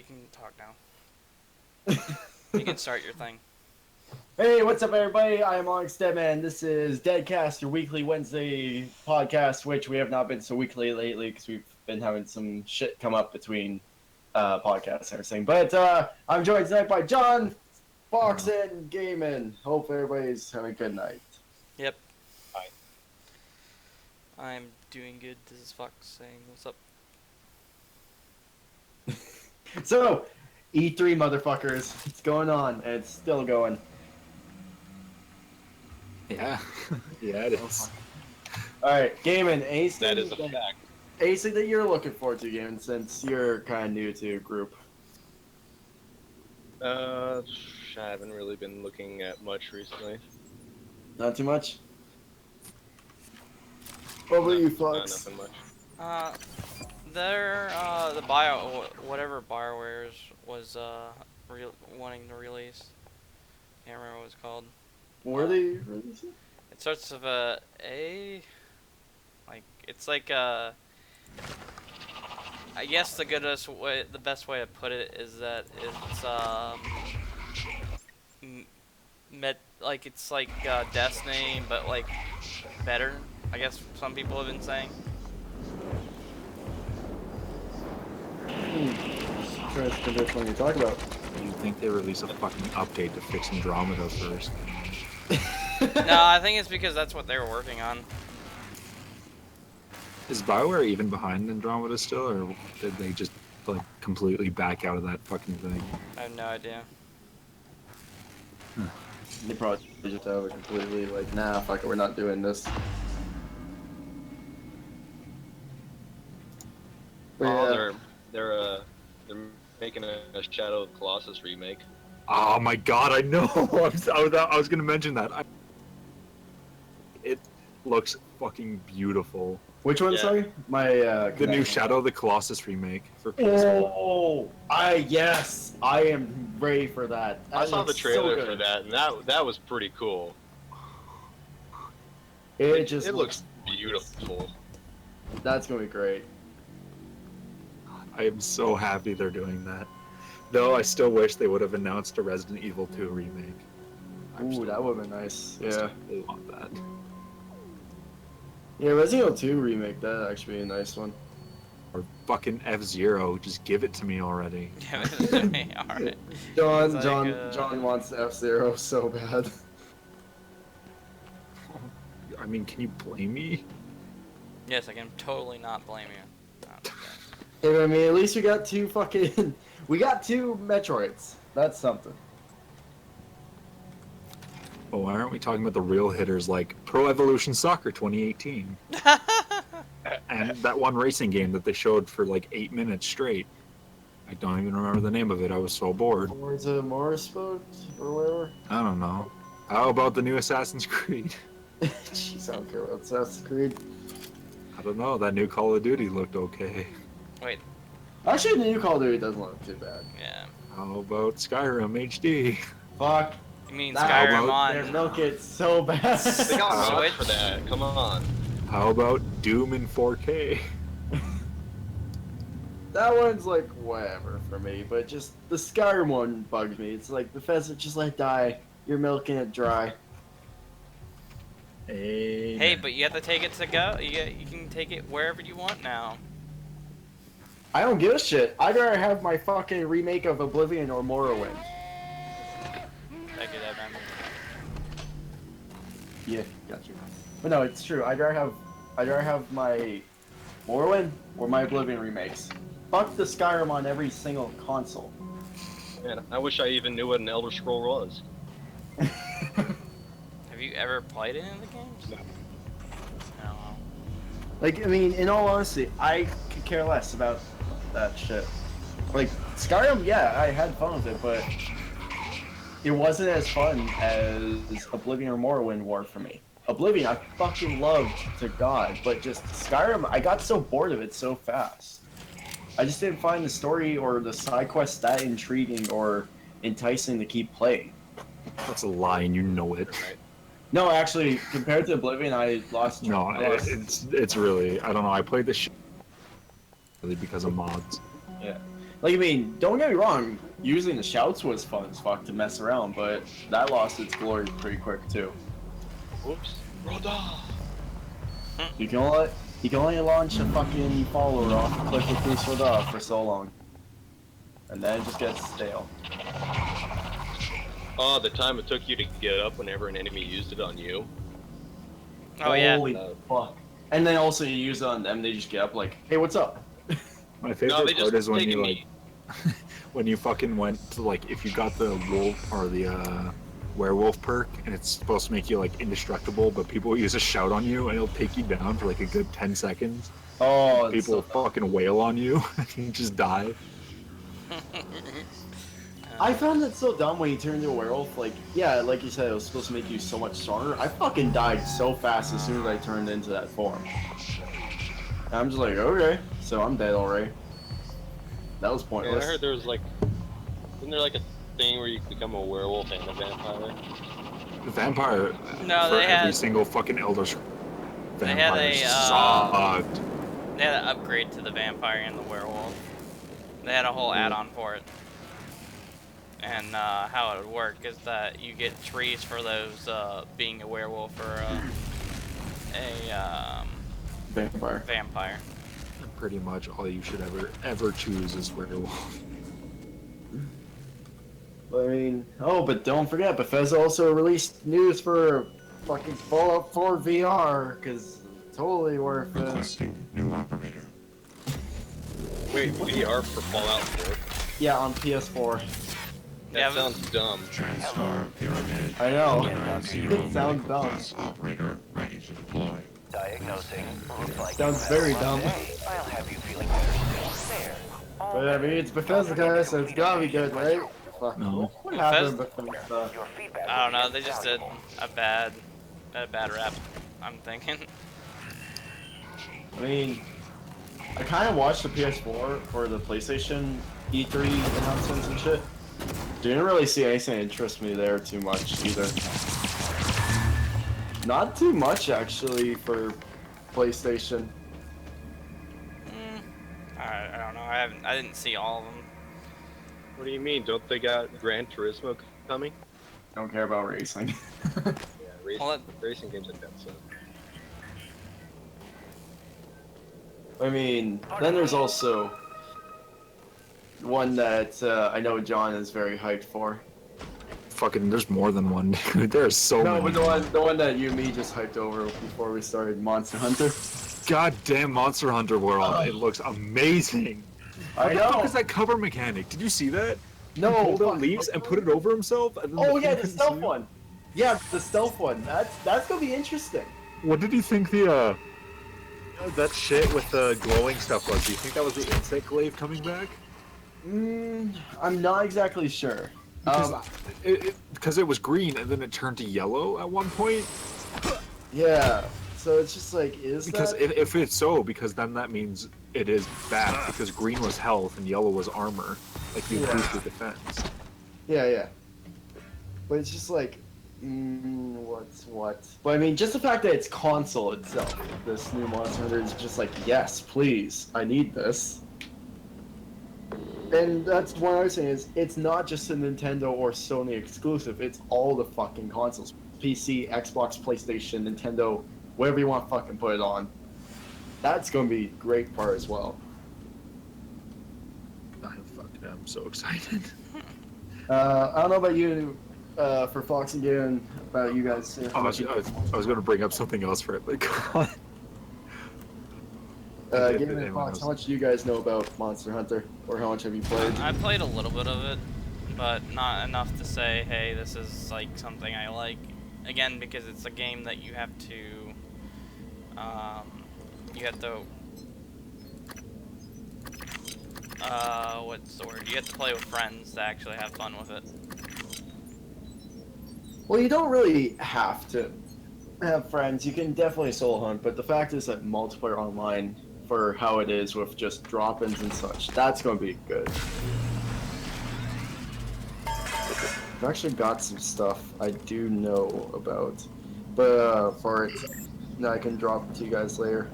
you can talk now. You can start your thing. Hey, what's up, everybody? I am Alex Deadman. This is Deadcast, your weekly Wednesday podcast, which we have not been so weekly lately because we've been having some shit come up between podcasts and everything. But I'm joined tonight by John, Fox, and Gaiman. Hope everybody's having a good night. Yep. Hi. I'm doing good. This is Fox saying, what's up? So, E3 motherfuckers, it's going on, and it's still going. Yeah, yeah, it is. Alright, Gaiman, That is a fact. anything that you're looking forward to, Gaiman, since you're kind of new to group? I haven't really been looking at much recently. Not too much? What about you, Fox? Nothing much. Whatever BioWare's was wanting to release. Can't remember what it's called. Were they releasing? It starts with A. Like it's like I guess the best way to put it is that it's it's like Destiny, but like better. I guess some people have been saying. Interesting, which one you talk about? You think they release a fucking update to fix Andromeda first? No, I think it's because that's what they were working on. Is BioWare even behind Andromeda still, or did they just like completely back out of that fucking thing? I have no idea. They probably just have it completely like, nah, fuck it, we're not doing this. But Oh, yeah. they're making a Shadow of the Colossus remake. Oh my god, I know! I was gonna mention that. It looks fucking beautiful. Which one, Yeah. sorry? My The new connection. Shadow of the Colossus remake for PS4. Oh, yes, I am ready for that. I saw the looks trailer so for good. that, and that was pretty cool. It just it looks beautiful. That's gonna be great. I am so happy they're doing that. Though I still wish they would have announced a Resident Evil 2 remake. Ooh, that would have been nice. Yeah. I want that. Yeah, Resident Evil 2 remake, that'd actually be a nice one. Or fucking F-Zero, just give it to me already. Alright. John, It's John, like, John wants F-Zero so bad. I mean, can you blame me? Yes, I can totally not blame you. No, okay. Hey, I mean, at least we got two fucking... we got two Metroids. That's something. Well, why aren't we talking about the real hitters like Pro Evolution Soccer 2018? And that one racing game that they showed for like 8 minutes straight. I don't even remember the name of it, I was so bored. Or is it Morris boat or whatever? I don't know. How about the new Assassin's Creed? Jeez, I don't care about Assassin's Creed. I don't know, that new Call of Duty looked okay. Wait, Actually, the new Call of Duty doesn't look too bad. yeah. How about Skyrim HD? Fuck. You mean That- Skyrim They on? milk it so bad. They got Switch? mods for that. Come on. How about Doom in 4K? That one's like whatever for me, but just the Skyrim one bugs me. It's like Bethesda, just let it die. You're milking it dry. Hey, but you have to take it to go. You can take it wherever you want now. I don't give a shit. I'd rather have my fucking remake of Oblivion or Morrowind. Thank you, Devin. Yeah, got you. But no, it's true. I'd rather have my Morrowind or my Oblivion remakes. Fuck the Skyrim on every single console. Man, I wish I even knew what an Elder Scroll was. Have you ever played any of the games? No. No. Like, I mean, in all honesty, I could care less about that shit. Like, Skyrim, yeah, I had fun with it, but it wasn't as fun as Oblivion or Morrowind were for me. Oblivion, I fucking loved to God, but just Skyrim, I got so bored of it so fast. I just didn't find the story or the side quests that intriguing or enticing to keep playing. That's a lie and you know it. Right. No, actually, compared to Oblivion, I lost. No, I lost- it's really, I don't know, I played this shit really because of mods. Yeah. Like, I mean, don't get me wrong, using the shouts was fun as fuck to mess around, but that lost its glory pretty quick too. Whoops. Rodolphe. You can only launch a fucking follower off a click with Boost Rodolphe for so long. And then it just gets stale. Oh, the time it took you to get up whenever an enemy used it on you. Oh yeah. Holy fuck. And then also you use it on them, they just get up like, hey, what's up? My favorite No, they part just is when taken you me. like, when you fucking went to like, if you got the wolf or the werewolf perk, and it's supposed to make you like indestructible, but people use a shout on you, and it'll take you down for like a good 10 seconds. Oh, it's People so fucking wail on you, and you just die. I found it so dumb when you turn into a werewolf. Like, yeah, like you said, it was supposed to make you so much stronger. I fucking died so fast as soon as I turned into that form. And I'm just like, okay, so I'm dead already. That was Yeah, I pointless. heard there was like, isn't there like a thing where you can become a werewolf and a vampire? The vampire. No, for they every had- single fucking Elder Scrolls. They had Vampire a, sucked. They had an upgrade to the vampire and the werewolf. They had a whole add-on for it. And how it would work is that you get trees for those being a werewolf or a Vampire. vampire. And pretty much all you should ever choose is werewolf. I mean, oh, but don't forget, Bethesda also released news for fucking Fallout 4 VR, because totally worth it. Requesting new operator. Wait, VR for Fallout 4? Yeah, on PS4. That Yeah, but- sounds dumb. TranStar Pyramid. I know. Zero It sounds dumb. class operator ready to deploy. Diagnosing. Looks like Sounds you've had very a rough dumb. day. I'll have you feeling better soon. There. All But I mean, it's Bethesda, guys, so it's gotta be good, right? Fuck. No. What happened with Bethesda? Your feedback I don't will know. be They just did invaluable. a bad rap. I'm thinking. I mean, I kind of watched the PS4 or the PlayStation E3 announcements and shit. Didn't really see anything that interests me there too much either. Not too much actually for PlayStation. I don't know. I didn't see all of them. What do you mean? Don't they got Gran Turismo coming? Don't care about racing. Yeah, racing, Well, racing games like that. So. I mean, then there's also one that I know John is very hyped for. Fucking, there's more than one, dude. There's so No, many. but the one that you and me just hyped over before we started, Monster Hunter. Goddamn Monster Hunter World. It looks amazing. I What the fuck know. is that cover mechanic? Did you see that? No. Hold out fuck. leaves and put it over himself. And then Oh the yeah, thing the couldn't stealth see? one. Yeah, the stealth one. That's gonna be interesting. What did you think the that shit with the glowing stuff was? Do you think that was the insect glaive coming back? I'm not exactly sure. Because because it was green and then it turned to yellow at one point. Yeah. So it's just like, is Because that? if it's so, because then that means it is back. Because green was health and yellow was armor. Like you Yeah. boost your defense. Yeah. But it's just like, what's what? But I mean, just the fact that it's console itself, this new Monster Hunter is just like, yes, please, I need this. And that's one other thing is, it's not just a Nintendo or Sony exclusive. It's all the fucking consoles: PC, Xbox, PlayStation, Nintendo, whatever you want, to fucking put it on. That's gonna be a great part as well. I'm so excited. I don't know about you, for Fox and Garen, about you guys. I was going to bring up something else for it, but go on. Garen and Fox, how much do you guys know about Monster Hunter, or how much have you played? I played a little bit of it, but not enough to say, hey, this is like something I like. Again, because it's a game that you have to, what's the word? You have to play with friends to actually have fun with it. Well, you don't really have to have friends. You can definitely solo hunt, but the fact is that multiplayer online, for how it is with just drop-ins and such, that's going to be good. I've actually got some stuff I do know about, but for it, I can drop it to you guys later.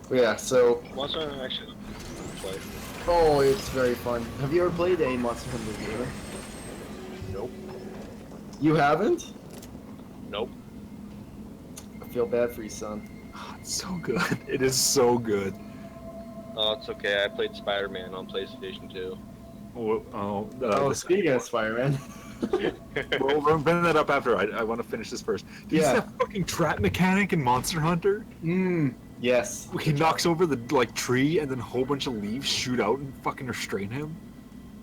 But yeah, so Monster Hunter actually play. oh, it's very fun. Have you ever played a Monster Hunter game? Nope. You haven't? Nope. I feel bad for you, son. Oh, it's so good. It is so good. Oh, it's okay. I played Spider-Man on PlayStation 2. Speaking of Spider-Man. We'll bring that up after. I want to finish this first. Do you see Yeah. that fucking trap mechanic in Monster Hunter? Yes. He knocks over the tree and then a whole bunch of leaves shoot out and fucking restrain him.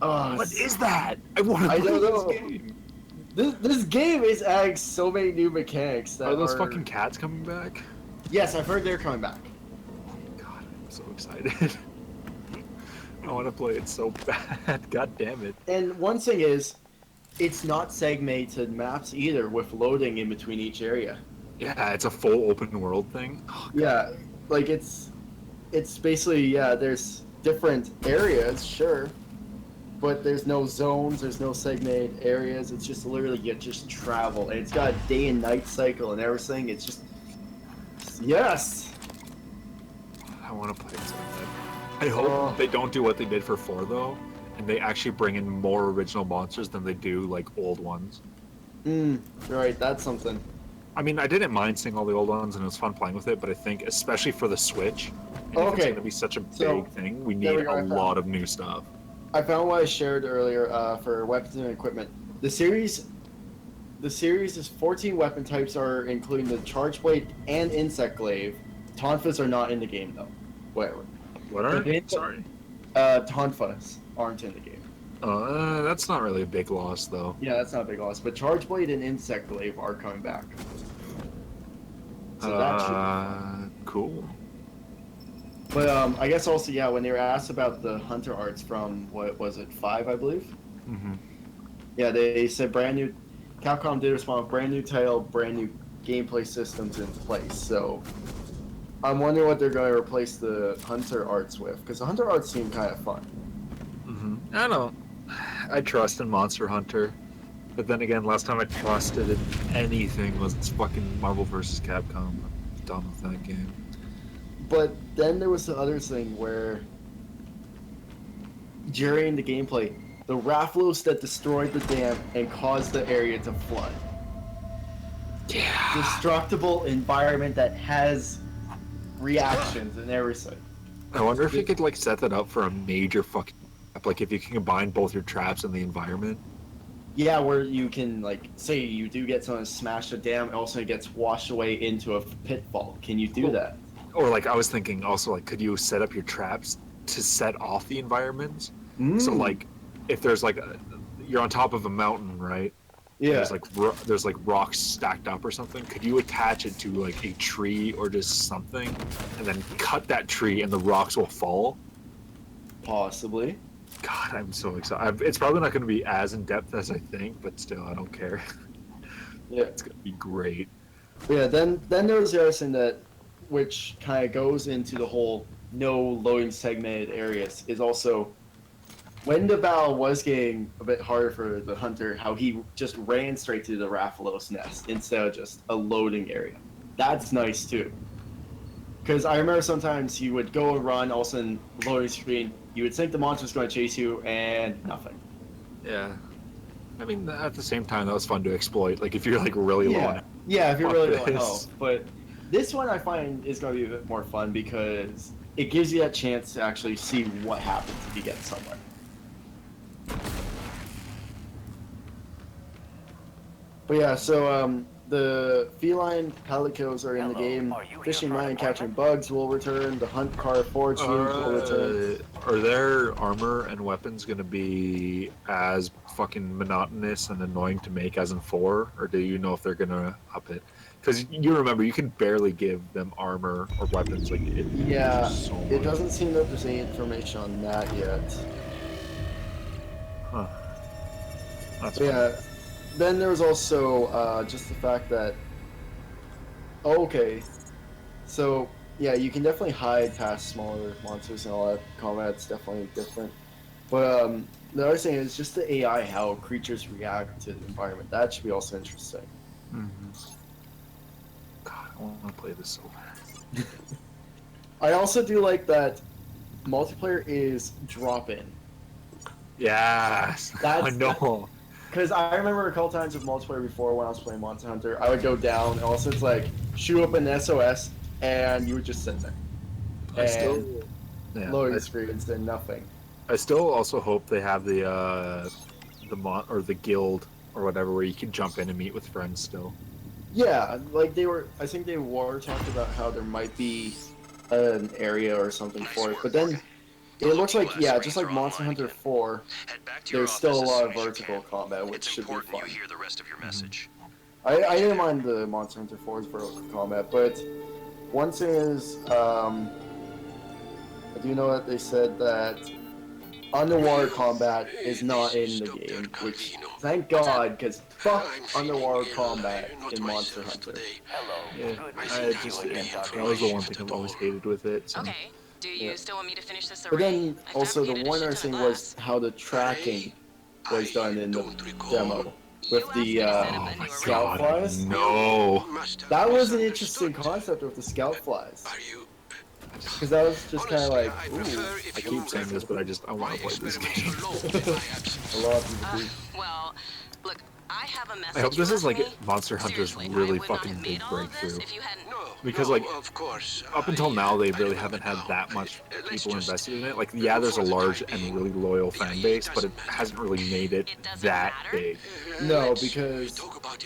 Oh, What is that? I want to I play don't know. this game. This game is adding so many new mechanics that Are those fucking cats coming back? Yes, I've heard they're coming back. God, I'm so excited. I want to play it so bad. God damn it. And one thing is, it's not segmented maps either, with loading in between each area. Yeah, it's a full open world thing. Oh, God. Yeah, like it's basically, yeah, there's different areas, sure, but there's no zones, there's no segmented areas. It's just literally you just travel, and it's got a day and night cycle and everything. It's just yes. I want to play it so bad. I hope Oh. they don't do what they did for 4 though, and they actually bring in more original monsters than they do like old ones. Right, that's something. I mean, I didn't mind seeing all the old ones, and it was fun playing with it. But I think, especially for the Switch, and if it's Okay. going to be such a So, big thing, we there we need go, I a found lot it. of new stuff. I found what I shared earlier for weapons and equipment. The series is 14 weapon types, are including the charge blade and insect glaive. Tonfas are not in the game though. Whatever. What are Okay. Sorry. Tonfas aren't in the game. That's not really a big loss, though. Yeah, that's not a big loss. But charge blade and insect glaive are coming back. So that should. Cool. But I guess also, yeah, when they were asked about the hunter arts from what was it, 5, I believe. Mm-hmm. Yeah, they said brand new. Capcom did respond with brand new title, brand new gameplay systems in place. So I'm wondering what they're going to replace the hunter arts with, because the hunter arts seem kind of fun. Mm-hmm. I don't. I trust in Monster Hunter, but then again, last time I trusted in anything was fucking Marvel vs. Capcom. I'm done with that game. But then there was the other thing where during the gameplay, the Rathalos that destroyed the dam and caused the area to flood. Yeah. Destructible environment that has reactions and everything. I wonder if you could like set that up for a major fucking like if you can combine both your traps and the environment. Yeah, where you can, like, say you do get someone to smash the dam, and also it gets washed away into a pitfall. Can you do that? Or like I was thinking also like could you set up your traps to set off the environments? Mm. So like if there's like you're on top of a mountain, right? Yeah. There's like rocks stacked up or something. Could you attach it to like a tree or just something, and then cut that tree and the rocks will fall? Possibly. God, I'm so excited. It's probably not going to be as in depth as I think, but still, I don't care. Yeah. It's going to be great. Yeah, then there was the other thing that, which kind of goes into the whole no loading segmented areas, is also when the battle was getting a bit harder for the hunter, how he just ran straight to the Rathalos nest instead of just a loading area. That's nice too. Because I remember sometimes you would go and run, all of a sudden loading screen, you would think the monster's going to chase you, and nothing. Yeah. I mean, at the same time, that was fun to exploit. Like, if you're like really low on Yeah, if you're Fuck really low on this. health. But this one I find is going to be a bit more fun because it gives you that chance to actually see what happens if you get somewhere. But yeah, so the feline palicos are in the Hello, game. are you here Fishing for an line and catching appointment? bugs will return. The hunt car forage teams will return. Are their armor and weapons going to be as fucking monotonous and annoying to make as in 4? Or do you know if they're going to up it? Because you remember, you can barely give them armor or weapons. Like, Yeah, so it much. doesn't seem that there's any information on that yet. Huh. That's But fun. yeah, then there was also just the fact that. Oh, okay, so yeah, you can definitely hide past smaller monsters and all that. Combat's definitely different. But the other thing is just the AI, how creatures react to the environment. That should be also interesting. Mhm. God, I want to play this so bad. I also do like that multiplayer is drop-in. Yes, I That's- know. Because I remember a couple times with multiplayer before when I was playing Monster Hunter, I would go down, and also it's like, shoot up an SOS, and you would just sit there. I still, And yeah, loading screens and nothing. I still also hope they have the or the guild or whatever where you can jump in and meet with friends still. Yeah, like I think they were talking about how there might be an area or something for it, but then it looks like, yeah, just like Monster Hunter 4, there's still a lot of vertical combat, which should be fun. hear the rest of your message. I didn't mind the Monster Hunter 4's vertical combat, but one thing is, I do know that they said that underwater combat is not in the game, which, thank God, because fuck underwater combat in Monster Hunter. Hello. Yeah, Good I to see just you again, that Dr. was the one thing I've always hated with it. So. Okay. Do you Yeah. still want me to finish this But array? then I also the fabricated a one shit other ton thing of was glass. how the tracking was done in the demo You with asked me the to set up a Oh new my array. scout god, flies. no! That was an interesting concept with the scout flies, because that was just kind of like, ooh, I keep saying this, but I want to play this game. a lot of people do. Well, look, I have a message. I hope this you is left like me. Monster Hunter's Seriously, I really would not fucking have big made all of this breakthrough. if you hadn't. Because like up until now they really haven't had that much people invested in it. Like yeah, there's a large and really loyal fan base, but it hasn't really made it It doesn't that matter. big. No, because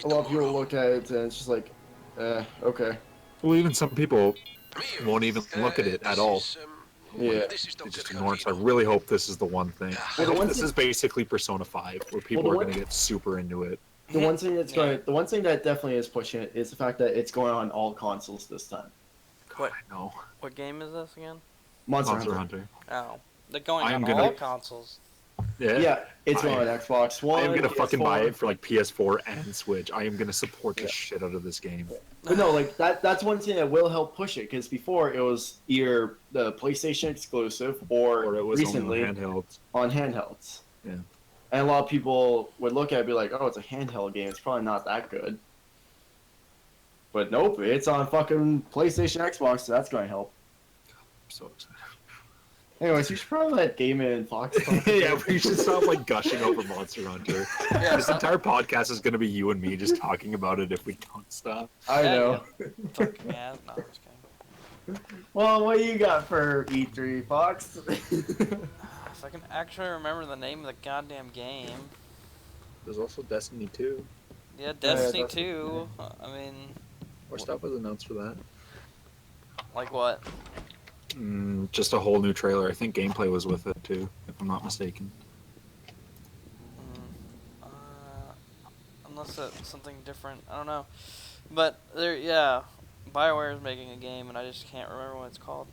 a lot of people look at it and it's just like, okay, Well, even some people won't even look at it at all. yeah. They just ignore it. So I really hope this is the one thing. I Well, the hope one this thing- is basically Persona 5, where people the are one- going to get super into it. The one thing the one thing that definitely is pushing it is the fact that it's going on all consoles this time. God, I know. What game is this again? Monster, Monster Hunter. Hunter. Oh, they're going I am on gonna- all consoles. Yeah. Yeah, it's I- on Xbox One. I am gonna fucking buy PS4. it for like PS4 and Switch. I am gonna support the Yeah. shit out of this game. But no, like that's one thing that will help push it, because before it was either the PlayStation exclusive or, Or it was recently only handheld. on handhelds. Yeah. And a lot of people would look at it and be like, oh, it's a handheld game, it's probably not that good. But nope, it's on fucking PlayStation, Xbox, so that's gonna help. I'm so excited. Anyways, you should probably let Damon and Fox talk. Yeah, we should stop like gushing over Monster Hunter. This entire podcast is gonna be you and me just talking about it if we don't stop. I know. Fucking ass. No, I'm just kidding. Well, what do you got for E3, Fox? If I can actually remember the name of the goddamn game. There's also Destiny 2. Yeah, Destiny Destiny 2. I mean, More stuff was announced for that. like what? Just a whole new trailer. I think gameplay was with it too, if I'm not mistaken. Unless it's something different. I don't know. But there, yeah, BioWare is making a game, and I just can't remember what it's called.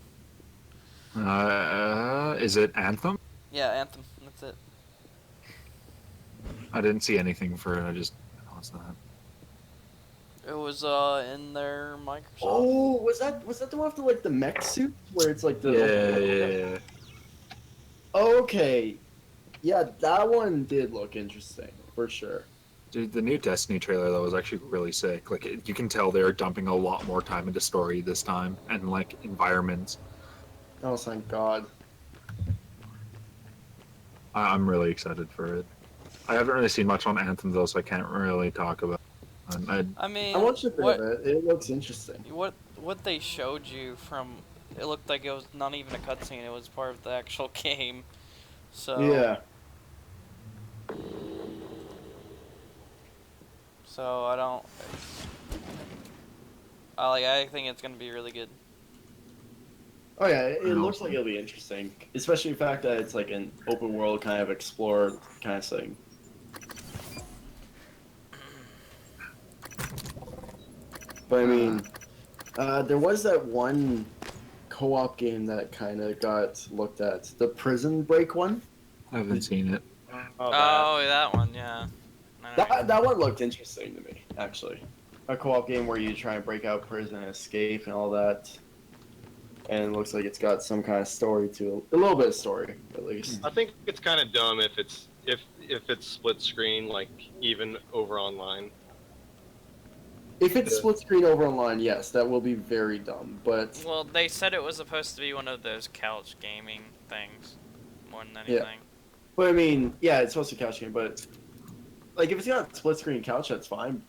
Is it Anthem? Yeah, Anthem. That's it. I didn't see anything for it. I just announced that. It was in their Microsoft. Oh, was that the one with the, like the mech suit where it's like the Yeah. Okay, yeah, that one did look interesting for sure. Dude, the new Destiny trailer though was actually really sick. Like you can tell they're dumping a lot more time into story this time and like environments. Oh, thank God. I'm really excited for it. I haven't really seen much on Anthem though, so I can't really talk about. I mean, I watched a bit what, of it. It looks interesting. what they showed you from, it looked like it was not even a cutscene. It was part of the actual game. So Yeah. So I don't. I think it's gonna be really good. Oh yeah, it know. looks like it'll be interesting, especially the fact that it's like an open world kind of explorer kind of thing. But I mean, there was that one co-op game that kind of got looked at, the Prison Break one. I haven't seen it. Oh, that one, yeah. That one looked interesting to me, actually. A co-op game where you try and break out prison and escape and all that. And it looks like it's got some kind of story to it. A little bit of story, at least. I think it's kind of dumb if it's split screen, like even over online. If it's split screen over online, yes, that will be very dumb. But Well, they said it was supposed to be one of those couch gaming things, more than Yeah. anything. I mean, yeah, it's supposed to couch game, but like if it's got split screen couch, that's fine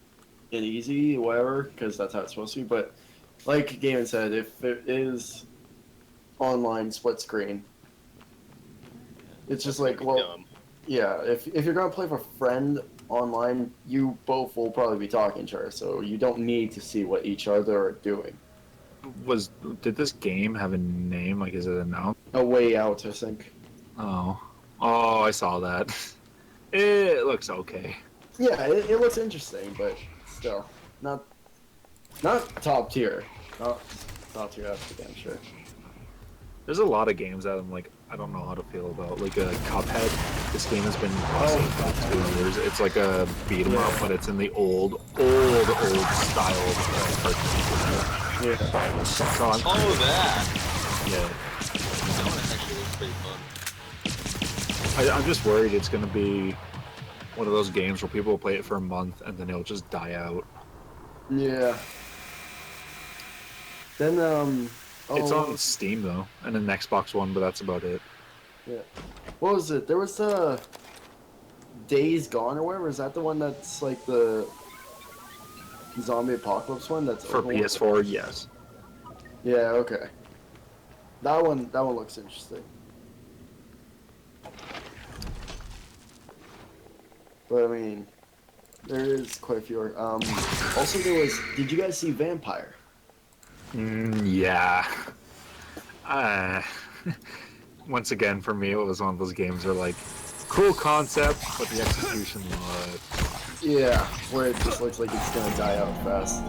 and easy, whatever, because that's how it's supposed to be. But like Gaiman said, if it is online split screen, it's just like, well, Dumb. yeah, if you're gonna play with a friend online, you both will probably be talking to her, so you don't need to see what each other are doing. Did this game have a name? Like, is it announced? A Way Out, I think. Oh, I saw that. It looks okay. Yeah, it looks interesting, but still not top tier. Not top tier, that's for damn sure. There's a lot of games that I'm like, I don't know how to feel about. Like Cuphead. This game has been awesome for 2 years. It's like a beat 'em up, but it's in the old style cartoon. Yeah. So I'm, Oh, that! yeah. That one actually looks pretty fun. I'm just worried it's gonna be one of those games where people will play it for a month and then it'll just die out. Yeah. Then It's oh, on Steam though, and an Xbox One, but that's about it. Yeah. What was it? There was Days Gone or whatever. Is that the one that's like the zombie apocalypse one? That's For open world? PS4, yes. Yeah. Okay. That one looks interesting. But I mean, there is quite a few. Also there was. Did you guys see Vampire? Yeah. Once again, for me, it was one of those games where like, cool concept, but the execution was. Yeah, where it just looks like it's gonna die out fast.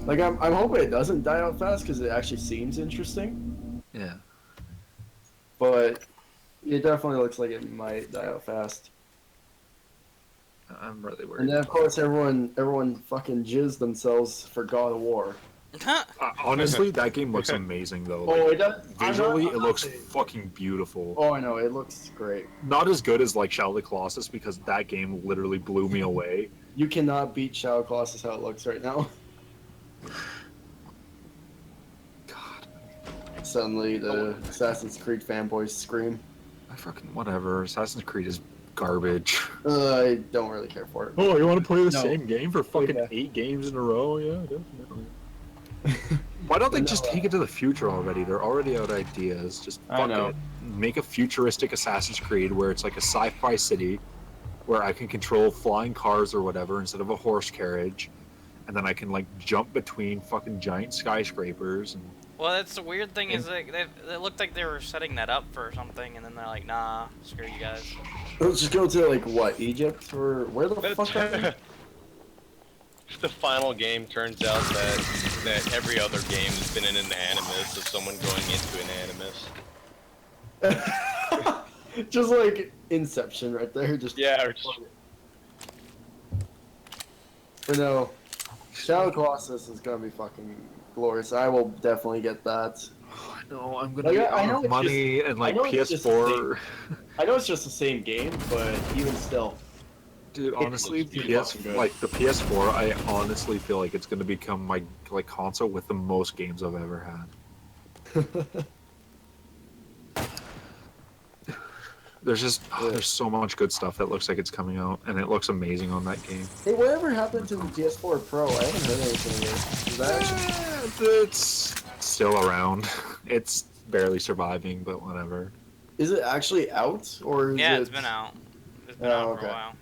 Like I'm hoping it doesn't die out fast because it actually seems interesting, Yeah. but it definitely looks like it might die out fast. I'm really worried. And then of course everyone fucking jizzed themselves for God of War. Honestly, that game looks amazing though. Oh, Like, it does. visually, I'm it not looks saying- fucking beautiful. Oh, I know it looks great. Not as good as like Shadow of the Colossus because that game literally blew me away. You cannot beat Shadow Colossus how it looks right now. God, Suddenly the Assassin's Creed fanboys scream. I fucking whatever. Assassin's Creed is garbage. I don't really care for it. Oh, you want to play the No. same game for fucking Yeah. 8 games in a row? Yeah, definitely. Why don't they just take it to the future already? They're already out of ideas. Just I fuck know. it. Make a futuristic Assassin's Creed where it's like a sci-fi city where I can control flying cars or whatever instead of a horse carriage, and then I can like jump between fucking giant skyscrapers and Well, that's the weird thing is that it looked like they were setting that up for something, and then they're like, nah, screw you guys. Let's just go to like what, Egypt or where the fuck are we? If the final game turns out that every other game has been in an animus of someone going into an animus. Just like Inception right there. Just Yeah, or just, But no, Shadow Colossus is gonna be fucking glorious. I will definitely get that. no, I'm gonna Like, be I out know of it's money and like I know it's just PS4. I know it's just the same game, but even still. Dude, honestly, looks really fucking good. like the PS4, I honestly feel like it's gonna become my like console with the most games I've ever had. There's just there's so much good stuff that looks like it's coming out, and it looks amazing on that game. Hey, whatever happened to the PS4 Pro? I haven't heard anything of it. Is that actually, It's still around. It's barely surviving, but whatever. is it actually out or is Yeah, it? it's been out. It's been Oh, out for okay. a while.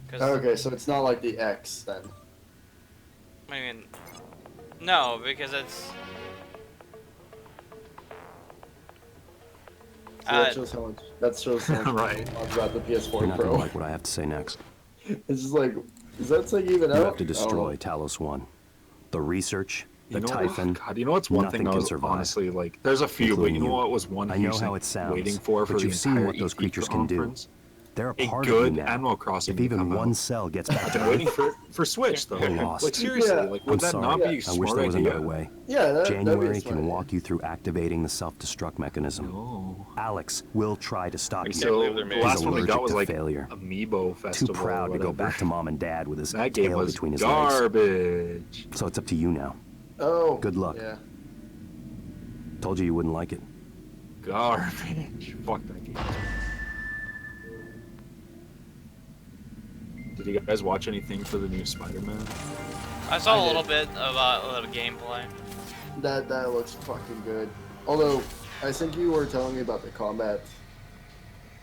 'Cause, Okay, so it's not like the X then. I mean, no, because it's. So that shows how much. That shows how much Right. about the PS4 You're not gonna Pro. like what I have to say next. It's just like, is that thing even You out? have to I don't destroy know. Talos 1. The research, the You know, Typhon. God, you know what's one thing nothing I can was survive, honestly like? There's a few, but you including know you. what was one I know huge how thing it sounds, waiting for but the you've seen entire what those E3 creatures can do. conference? They're a a part of you good now. Animal Crossing. If even come one out. cell gets back I've to been waiting Earth, for Switch though. we're lost. Like seriously, Yeah. like I'm would that sorry. not be a I wish smart there was idea? another way. Yeah, that'd be January smart. can walk you through activating the self-destruct mechanism. No. Alex will try to stop Like, you. so believe they're the making last He's one we allergic got was to like failure. Amiibo Too Festival. proud or to go whatever. back to mom and dad with his That game tail was between his legs. garbage. So it's up to you now. Oh. Good luck. Yeah. Told you you wouldn't like it. Garbage. Fuck that game. Did you guys watch anything for the new Spider-Man? I saw I a did. little bit of the gameplay. That looks fucking good. Although, I think you were telling me about the combat.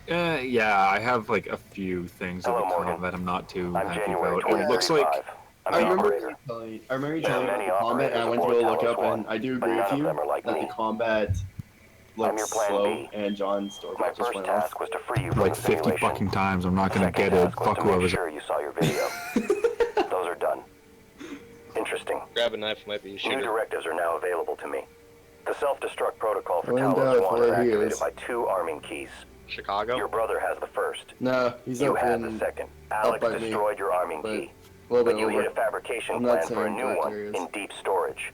Yeah, I have like a few things Hello, of the Morgan. combat I'm not too I'm happy January about. It looks like 2035. I'm I an remember operator. I remember you telling me about Many the combat, and I went to operators go look aboard up, and Talos I do but agree with none of you them are like that me. the combat I'm your looks plan slow, B. and John's door My just first went task off. was to free you from like the 50 simulation. fucking times. I'm not gonna Second get it. task was Fuck to make whoever's. sure you saw your video. Those are done. Interesting. Grab a knife might be New shooting. directives are now available to me. The self-destruct protocol for Find Talos out 1 where is he activated is. by 2 arming keys. Chicago? Your brother has the first. No, he's You up have the in second. Alex by me, destroyed your arming but key. a little But bit you hit over. a fabrication I'm not plan for a saying new correct one areas. in deep storage.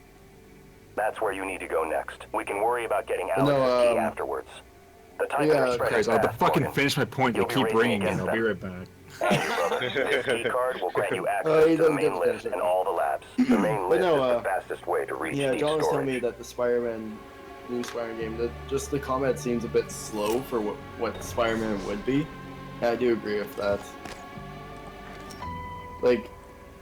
That's where you need to go next. We can worry about getting Alex's No, key afterwards. The time yeah, to spread Christ, is I have to fast, fucking Morgan. finish my point. They You'll be keep racing ringing in. against I'll be them. right back. And your brother. This key card will grant you Oh, access he to the doesn't main get lift it. and all the labs. The main But lift no, is the fastest way to reach Yeah, deep John was telling me storage. that the Spider-Man, new Spider-Man game, that just the combat seems a bit slow for what Spider-Man would be. And I do agree with that. Like,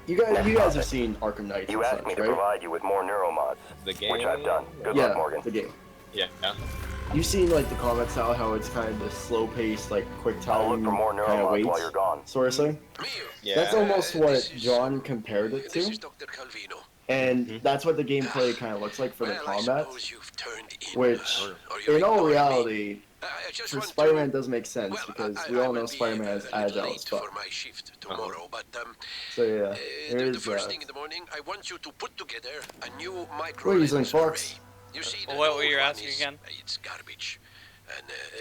you guys have seen Arkham Knight You and asked such, me to right? provide you with more neuromods, The game? which I've done. Good Yeah, luck, Morgan. the game. Yeah. You've seen like the combat style, how it's kind of this slow-paced, like quick I'll look time for more kind of neuromods while wait you're gone. sort of thing. Yeah. That's almost what this is- John compared it This to, is Dr. Calvino. and that's what the gameplay kind of looks like for the Well, I combat. suppose you've turned in, Which, or you're in all ignoring me. reality, I just for want to- Spider-Man does make sense well, because I- we I all will know be Spider-Man is a little agile late as fuck. for my shift tomorrow, but So yeah, the here's first thing in the morning, I want you to put together a new micro What are you using, lens Fox? array. You see, Well, the what old were you one asking is- again? It's garbage.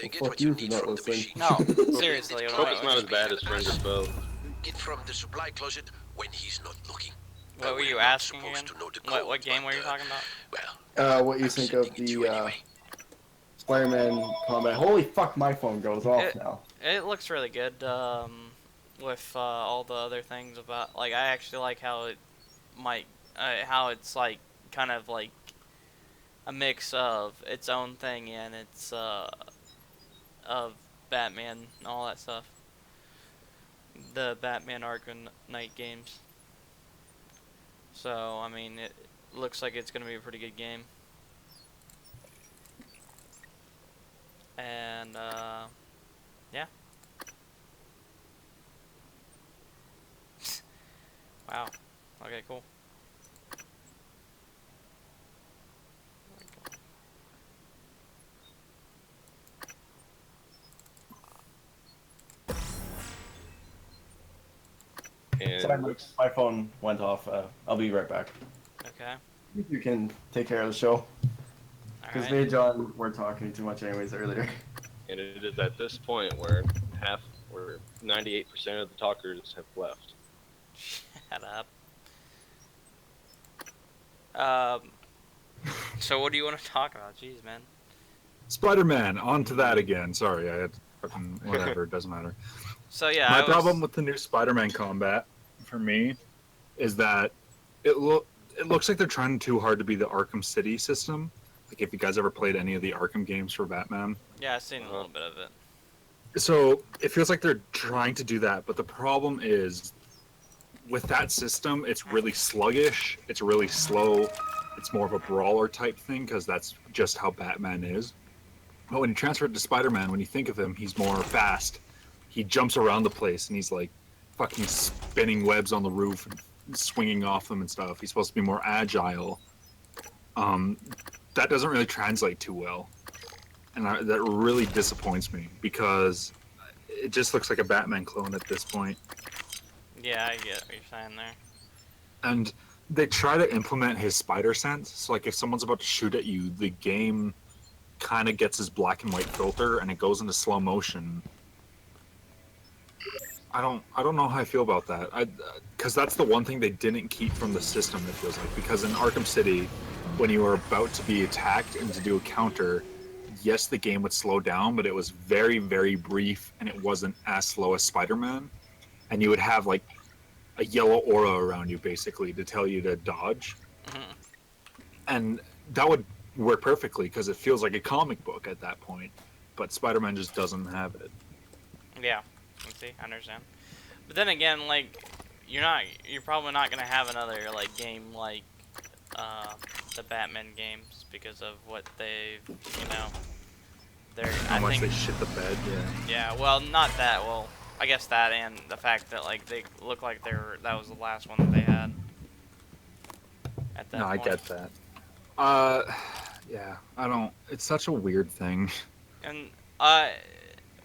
And get fuck what you you for need not from the listening. machine. No, seriously. And what Hope am it's I- not as bad as Friend or Foe. Get from the supply closet when he's not looking. What were We're you not asking supposed again? to know the What code, game but, were you talking about? Well, What you I'm think of sending it to you the anyway. Spider-Man combat? Holy fuck, my phone goes off It- now. It looks really good. With all the other things about, like, I actually like how it might, how it's like kind of like a mix of its own thing and its of Batman and all that stuff. The Batman Arkham Knight games. So I mean, it looks like it's gonna be a pretty good game. And yeah. Wow. Okay, cool. And Sorry, my phone went off. I'll be right back. Okay. You can take care of the show. Because me Alright. and John were talking too much anyways earlier. and it is at this point where 98% of the talkers have left. Shut up. So what do you want to talk about? Jeez, man. Spider-Man. On to that again. Sorry, I had fucking whatever. It doesn't matter. So yeah, My I was- problem with the new Spider-Man combat, for me, is that it looks like they're trying too hard to be the Arkham City system. Like if you guys ever played any of the Arkham games for Batman. Yeah, I've seen a little bit of it. So it feels like they're trying to do that, but the problem is with that system, it's really sluggish, it's really slow, it's more of a brawler type thing because that's just how Batman is. But when you transfer it to Spider-Man, when you think of him, he's more fast. He jumps around the place and he's like fucking spinning webs on the roof and swinging off them and stuff. He's supposed to be more agile. That doesn't really translate too well. And that really disappoints me because it just looks like a Batman clone at this point. Yeah, I get what you're saying there. And they try to implement his spider sense. So, like, if someone's about to shoot at you, the game kind of gets his black and white filter and it goes into slow motion. I don't know how I feel about that. Because that's the one thing they didn't keep from the system. It feels like, because in Arkham City, when you were about to be attacked and to do a counter, yes, the game would slow down, but it was very, very brief, and it wasn't as slow as Spider-Man. And you would have like a yellow aura around you, basically, to tell you to dodge. Mhm. And that would work perfectly because it feels like a comic book at that point. But Spider-Man just doesn't have it. Yeah. Let's see, I understand. But then again, like, you're probably not gonna have another like game like the Batman games because of what they've, they're. How I much think. they shit the bed, yeah. Yeah. Well, not that. Well, I guess that and the fact that like they look like that was the last one that they had. At that No, I point. get that. Yeah, I don't. It's such a weird thing. And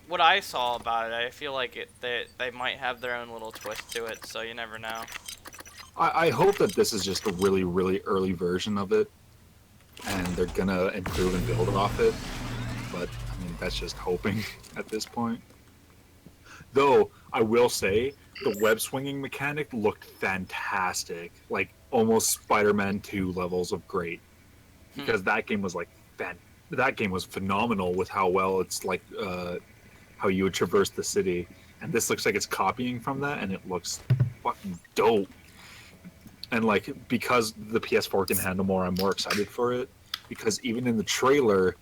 what I saw about it, I feel like they might have their own little twist to it, so you never know. I hope that this is just a really, really early version of it, and they're gonna improve and build off it. But I mean, that's just hoping at this point. Though I will say, the web swinging mechanic looked fantastic, like almost Spider-Man 2 levels of great, because that game was like that game was phenomenal with how well it's like how you would traverse the city, and this looks like it's copying from that, and it looks fucking dope. And like, because the PS4 can handle more, I'm more excited for it, because even in the trailer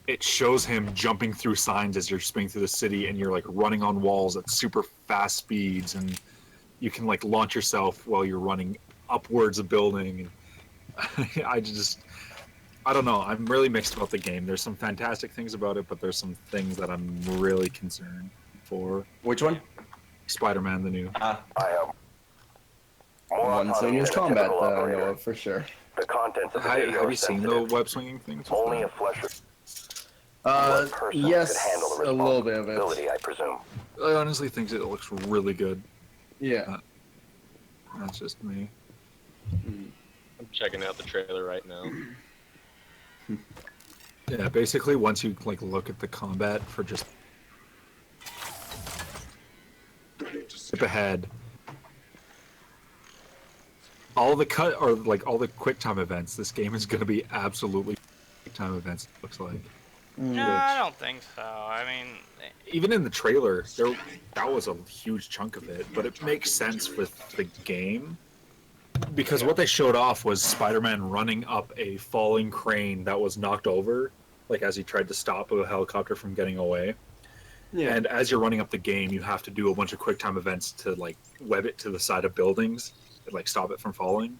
it shows him jumping through signs as you're spinning through the city, and you're like running on walls at super fast speeds, and you can like launch yourself while you're running upwards a building. And I don't know. I'm really mixed about the game. There's some fantastic things about it, but there's some things that I'm really concerned for. Which one? Spider-Man, the new. I am. More One thing autonomy is than a combat typical that I know operator. of for sure. The contents of the Have video are you seen the sensitive. web swinging things? with Only that? a flesh person Yes, could handle the a little bit of it. responsibility, I presume. I honestly think it looks really good. Yeah. That's just me. I'm checking out the trailer right now. Yeah, basically, once you like look at the combat for just skip ahead, all the quick time events. This game is gonna be absolutely quick time events. It looks like. No, I don't think so. I mean, Even in the trailer, that was a huge chunk of it, but it makes sense with the game. Because what they showed off was Spider-Man running up a falling crane that was knocked over, like as he tried to stop a helicopter from getting away. Yeah. And as you're running up the game, you have to do a bunch of quick time events to like web it to the side of buildings, and, like stop it from falling.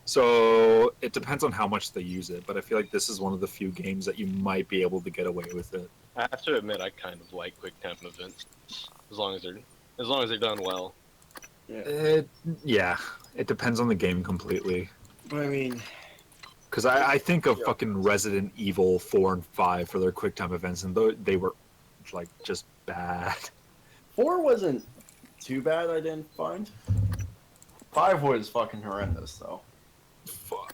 So it depends on how much they use it, but I feel like this is one of the few games that you might be able to get away with it. I have to admit, I kind of like quick time events, as long as they're done well. Yeah, it depends on the game completely. I mean, Because I think of fucking Resident Evil 4 and 5 for their quick time events, and they were like just bad. 4 wasn't too bad, I didn't find. 5 was fucking horrendous, though.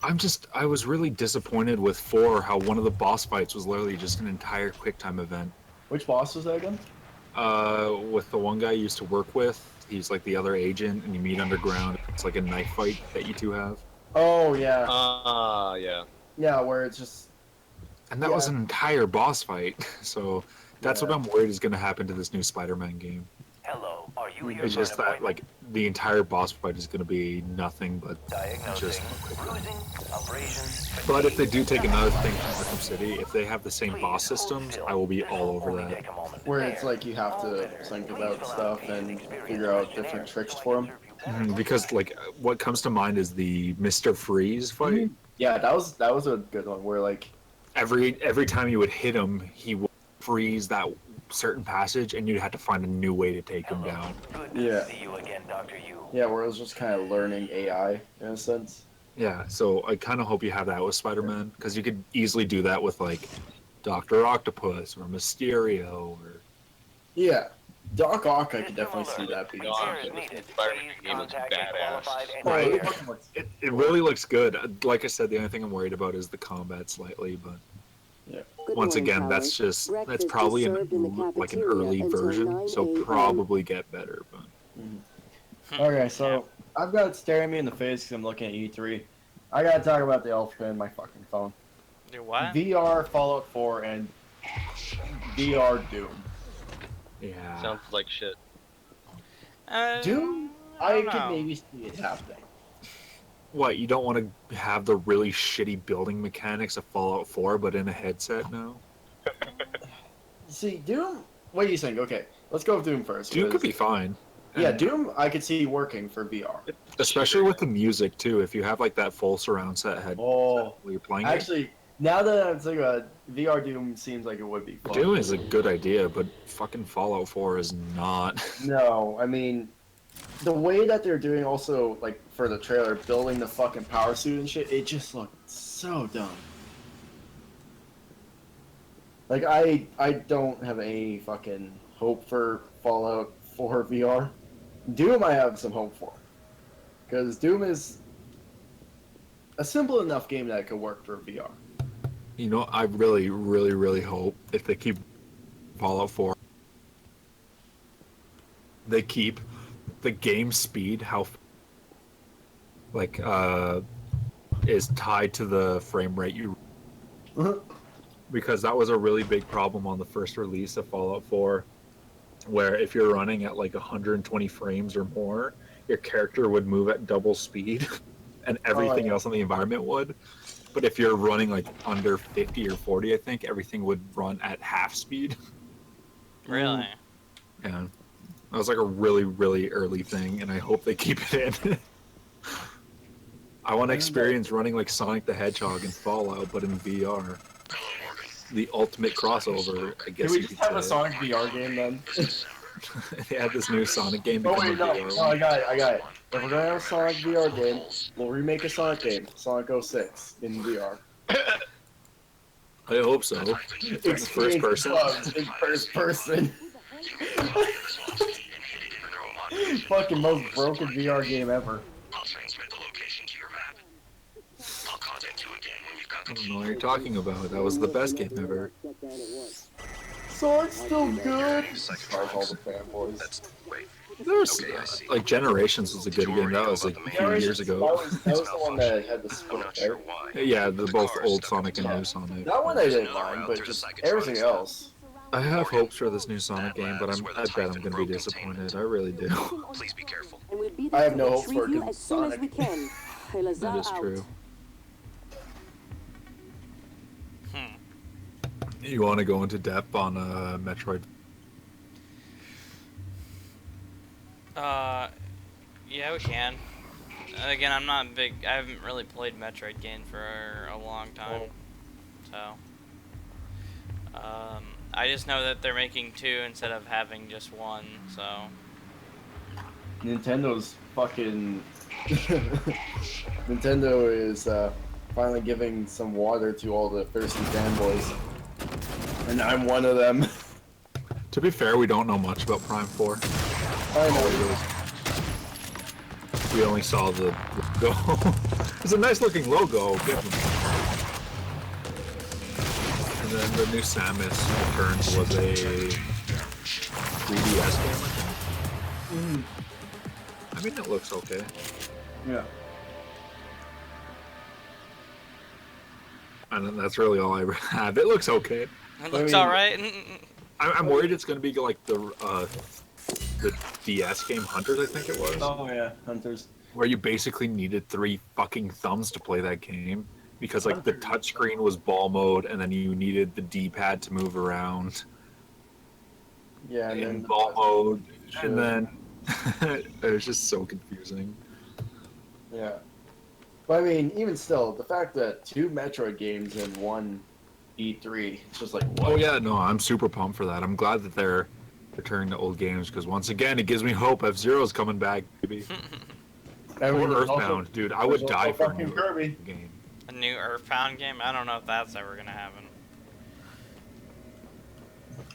I was really disappointed with 4, how one of the boss fights was literally just an entire quick time event. Which boss was that again? With the one guy you used to work with, he's like the other agent, and you meet underground. It's like a knife fight that you two have. Oh, yeah. Yeah. Yeah, where it's just... And that was an entire boss fight, so that's what Yeah. I'm worried is going to happen to this new Spider-Man game. Hello, are you here It's for an just that, appointment? like, the entire boss fight is going to be nothing but Diagnosing, just... bruising, abrasions, But if they do take another thing from Arkham City, if they have the same boss systems, I will be all over that. Where it's like you have to think about stuff and figure out different tricks for them. Because, like, what comes to mind is the Mr. Freeze fight. Yeah, that was a good one, where like... Every time you would hit him, he would freeze that certain passage, and you'd have to find a new way to take him down. Yeah. See you again, Dr. Yu. Yeah, where it was just kind of learning AI, in a sense. Yeah, so I kind of hope you have that with Spider-Man, because you could easily do that with, like, Dr. Octopus or Mysterio or... Yeah. Doc Ock, I could definitely see that being something. Spider-Man game looks badass. Right. It really looks good. Like I said, the only thing I'm worried about is the combat slightly, but once again, that's probably an early version, so probably get better, but Okay, so I've got it staring me in the face because I'm looking at E3. I gotta talk about the elephant in my fucking phone. Do what? VR Fallout 4 and VR Doom. Yeah. Sounds like shit. Doom, I I don't could know. maybe see it happening. What, you don't want to have the really shitty building mechanics of Fallout 4, but in a headset now? See, Doom. What do you think? Okay, let's go with Doom first. Doom could 'cause- be fine. Yeah, And Doom, I could see working for VR. especially with the music too. If you have like that full surround set head Oh, while you're playing actually, now that I'm thinking about it, VR Doom seems like it would be it, fun. Doom is a good idea, but fucking Fallout 4 is not. No, I mean, the way that they're doing also, like, for the trailer, building the fucking power suit and shit, it just looked so dumb. Like, I don't have any fucking hope for Fallout 4 VR. Doom I have some hope for. Because Doom is a simple enough game that it could work for VR. You know, I really, really, really hope if they keep Fallout 4, they keep the game speed, how like is tied to the frame rate you, because that was a really big problem on the first release of Fallout 4, where if you're running at like 120 frames or more, your character would move at double speed and everything yeah. else in the environment would. But if you're running like under 50 or 40, I think everything would run at half speed. Really? Yeah. That was like a really, really early thing, and I hope they keep it in. I want to experience running like Sonic the Hedgehog in Fallout, but in VR. The ultimate crossover, I guess Can we you just could have a say. Sonic VR game then? They had this new Sonic game Oh become wait, a no, VR no, I got it. If we're gonna have a Sonic VR game, we'll remake a Sonic game, Sonic 06, in VR. I hope so. It's first person. Clubs in first person. Fucking most broken VR game ever. I'll transmit the location to your map. I'll contact you again when you've got I don't know what you're talking about. That was the best game ever. Sonic's still good. Sorry, all the fanboys. There was like Generations was a good game. That was like a few years That ago. was the one that had the split, right? Yeah, they're both old Sonic and new Sonic. That one I didn't mind, but just everything else. I have hopes for this new Sonic game, but I bet I'm gonna be disappointed. I really do. Please be careful. And we'll be I there have to no hope for retrieve you good as soon as Sonic. we can. Elazar That is out. true. Hmm. You want to go into depth on Metroid? Yeah, we can. Again, I'm not big. I haven't really played Metroid games for a long time, so. I just know that they're making 2 instead of having just 1. So. Nintendo's fucking. Nintendo is finally giving some water to all the thirsty fanboys. And I'm one of them. To be fair, we don't know much about Prime 4. I know. We only saw the logo. It's a nice looking logo. Give them. And then the new Samus Returns was a 3DS game, I think. I mean, it looks okay. Yeah. And that's really all I have. It looks okay. It looks mean- alright. I'm worried it's going to be like the DS game Hunters, I think it was. Oh yeah, Hunters. Where you basically needed 3 fucking thumbs to play that game. Because like the touchscreen was ball mode, and then you needed the D-pad to move around Yeah, and in then ball mode, Sure. and then it was just so confusing. yeah. But I mean, even still, the fact that 2 Metroid games in one E3, it's just like what? Oh yeah, no, I'm super pumped for that. I'm glad that they're returning to old games because once again, it gives me hope. F-Zero's coming back, baby. I mean, Or there's also- Earthbound, dude. I would there's die also for a fucking new Kirby. game. A new Earthbound game? I don't know if that's ever gonna happen.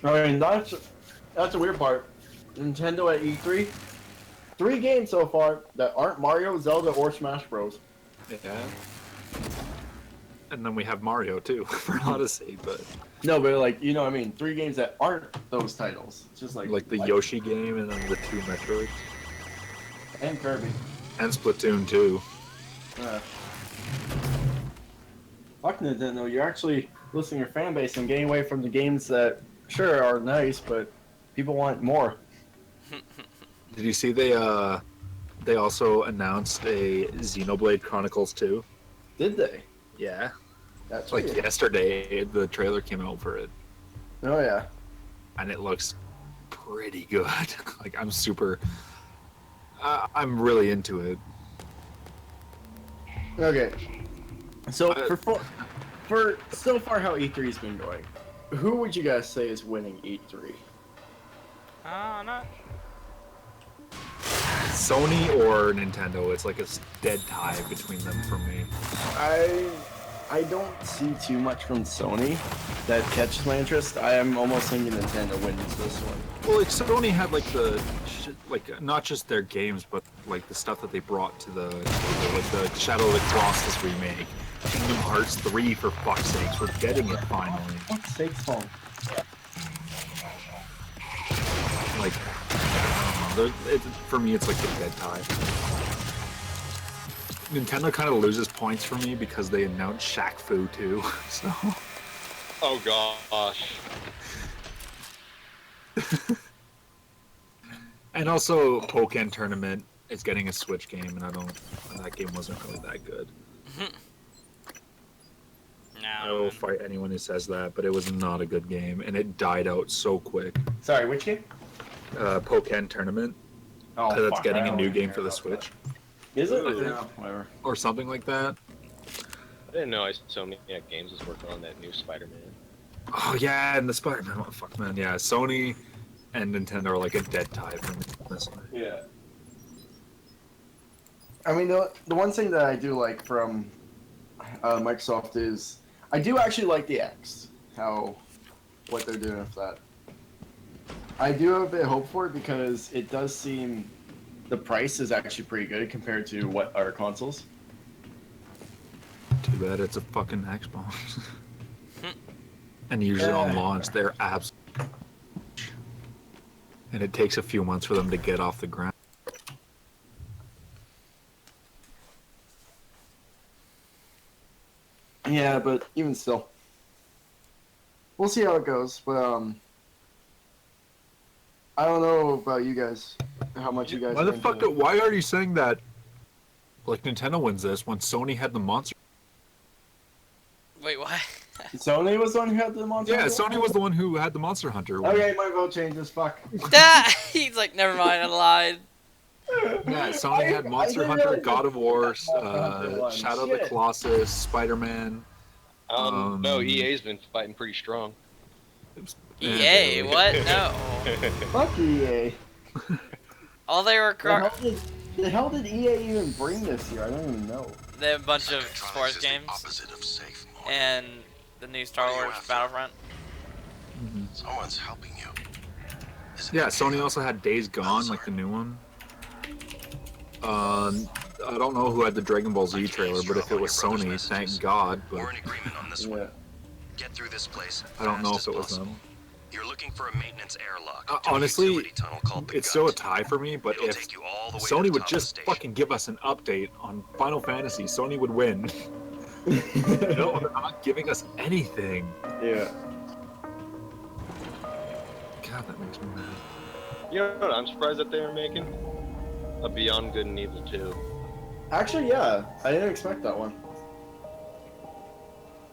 I mean, that's the weird part. Nintendo at E3, 3 games so far that aren't Mario, Zelda, or Smash Bros. Yeah. And then we have Mario too for Odyssey, but No, but like, you know what I mean? 3 games that aren't those titles. It's just like like the what? Yoshi game and then the 2 Metroid. And Kirby. And Splatoon 2. Fuck Nintendo, you're actually losing your fan base and getting away from the games that, sure, are nice, but people want more. Did you see they also announced a Xenoblade Chronicles 2? Did they? Yeah. That's Like weird. yesterday, the trailer came out for it, Oh, yeah. and it looks pretty good. Like I'm really into it. Okay. So, for so far how E3's been going, who would you guys say is winning E3? Not. Sony or Nintendo? It's like a dead tie between them for me. I don't see too much from Sony that catches my interest. I am almost thinking Nintendo wins this one. Well, like Sony had like not just their games, but like the stuff that they brought to the table, like the Shadow of the Colossus remake, Kingdom Hearts 3, for fuck's sakes, we're getting it finally. Fuck's sake, phone. Like, for me, it's like a dead tie. Nintendo kind of loses points for me because they announced Shaq Fu too. So. Oh gosh. And also, Pokken Tournament is getting a Switch game, and that game wasn't really that good. I will fight anyone who says that, but it was not a good game, and it died out so quick. Sorry, which game? Pokken Tournament. Oh, That's fuck, getting I a don't new even game care for the about Switch. that. Is it? I think. Yeah, whatever. Or something like that. I didn't know Sony Games was working on that new Spider-Man. Oh yeah, and the Spider-Man. What the fuck, man? Yeah, Sony and Nintendo are like a dead tie for me. This one. Yeah. I mean, the one thing that I do like from Microsoft is I do actually like the X. What they're doing with that. I do have a bit of hope for it because it does seem the price is actually pretty good compared to what our consoles. Too bad it's a fucking Xbox. And usually on launch, they're absolutely. And it takes a few months for them to get off the ground. Yeah, but even still, we'll see how it goes. But I don't know about you guys, how much you guys. Why the are fuck? into it. Why are you saying that? Like Nintendo wins this when Sony had the monster. Wait, what? Sony was the one who had the Monster Yeah, Hunter? Sony was the one who had the Monster Hunter. one. Okay, my vote changes. Fuck. He's like, never mind, I lied. Yeah, Sony had Monster didn't Hunter, realize God of War, Monster Hunter one. Shadow of the Shit. Colossus, Spider-Man. No, EA's been fighting pretty strong. EA, what? No. Fuck EA. All they were The hell did EA even bring this year? I don't even know. they have a bunch of sports games Opposite of safe mode. and the new Star Wars Battlefront. Someone's helping you. Yeah, Sony also had Days Gone, like the new one. I don't know who had the Dragon Ball Z trailer, but if it was Sony, thank God. But We're in agreement on this one. Yeah. Get through this place. I don't know fast if as it was possible. them. You're looking for a maintenance airlock. to a Honestly, utility tunnel called the it's still a Gut. tie for me, but It'll if take you all the way to Sony the would top of just the station. fucking give us an update on Final Fantasy, Sony would win. No, they're not giving us anything. Yeah. God, that makes me mad. You know what I'm surprised that they were making? A Beyond Good and Evil 2. Actually, yeah. I didn't expect that one.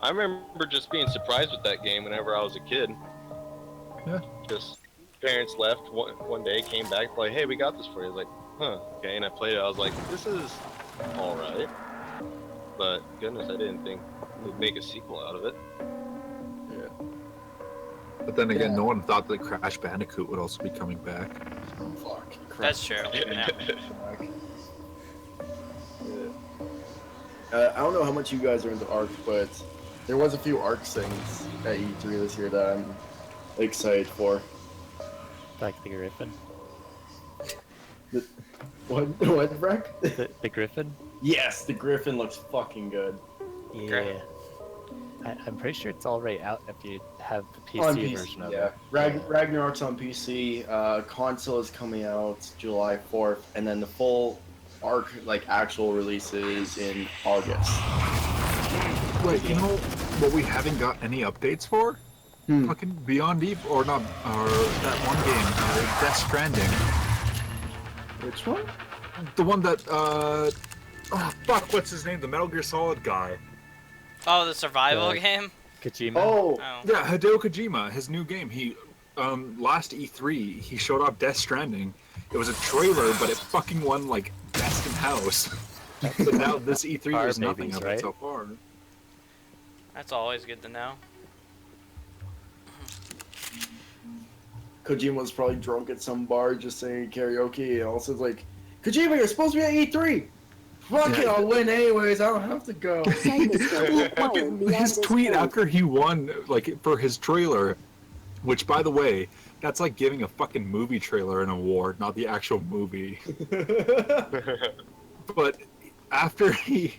I remember just being surprised with that game whenever I was a kid. Yeah. Just parents left one day, came back, like, hey, we got this for you. I was like, huh, okay, and I played it. I was like, this is alright. But goodness, I didn't think they'd make a sequel out of it. But then again, Yeah. no one thought that Crash Bandicoot would also be coming back. Fuck. Crap. That's true. Yeah. I don't know how much you guys are into Ark, but there was a few Ark things at E3 this year that I'm excited for. Like the Griffin. What, Breck? The Griffin? Yes, the Griffin looks fucking good. Yeah. Great. I'm pretty sure it's already out if you have the On PC PC, version of yeah. it. Ragnarok's on PC. Console is coming out July 4th, and then the full Arc like actual release is in August. Wait, you know what we haven't got any updates for? Fucking Beyond Deep, or not, or that one game, Death Stranding. Which one? The one that, oh fuck, what's his name? The Metal Gear Solid guy. Oh, the survival game? Kojima. Oh, Yeah, Hideo Kojima, his new game. He, last E3, he showed off Death Stranding. It was a trailer, but it fucking won, like, Best in House. But now this E3, Car there's nothing babies, of right? it so far. That's always good to know. Kojima was probably drunk at some bar just singing karaoke, and also it's like, Kojima, you're supposed to be at E3. Fuck it, I'll win anyways. I don't have to go. His tweet after he won, like, for his trailer, which, by the way, that's like giving a fucking movie trailer an award, not the actual movie. But after he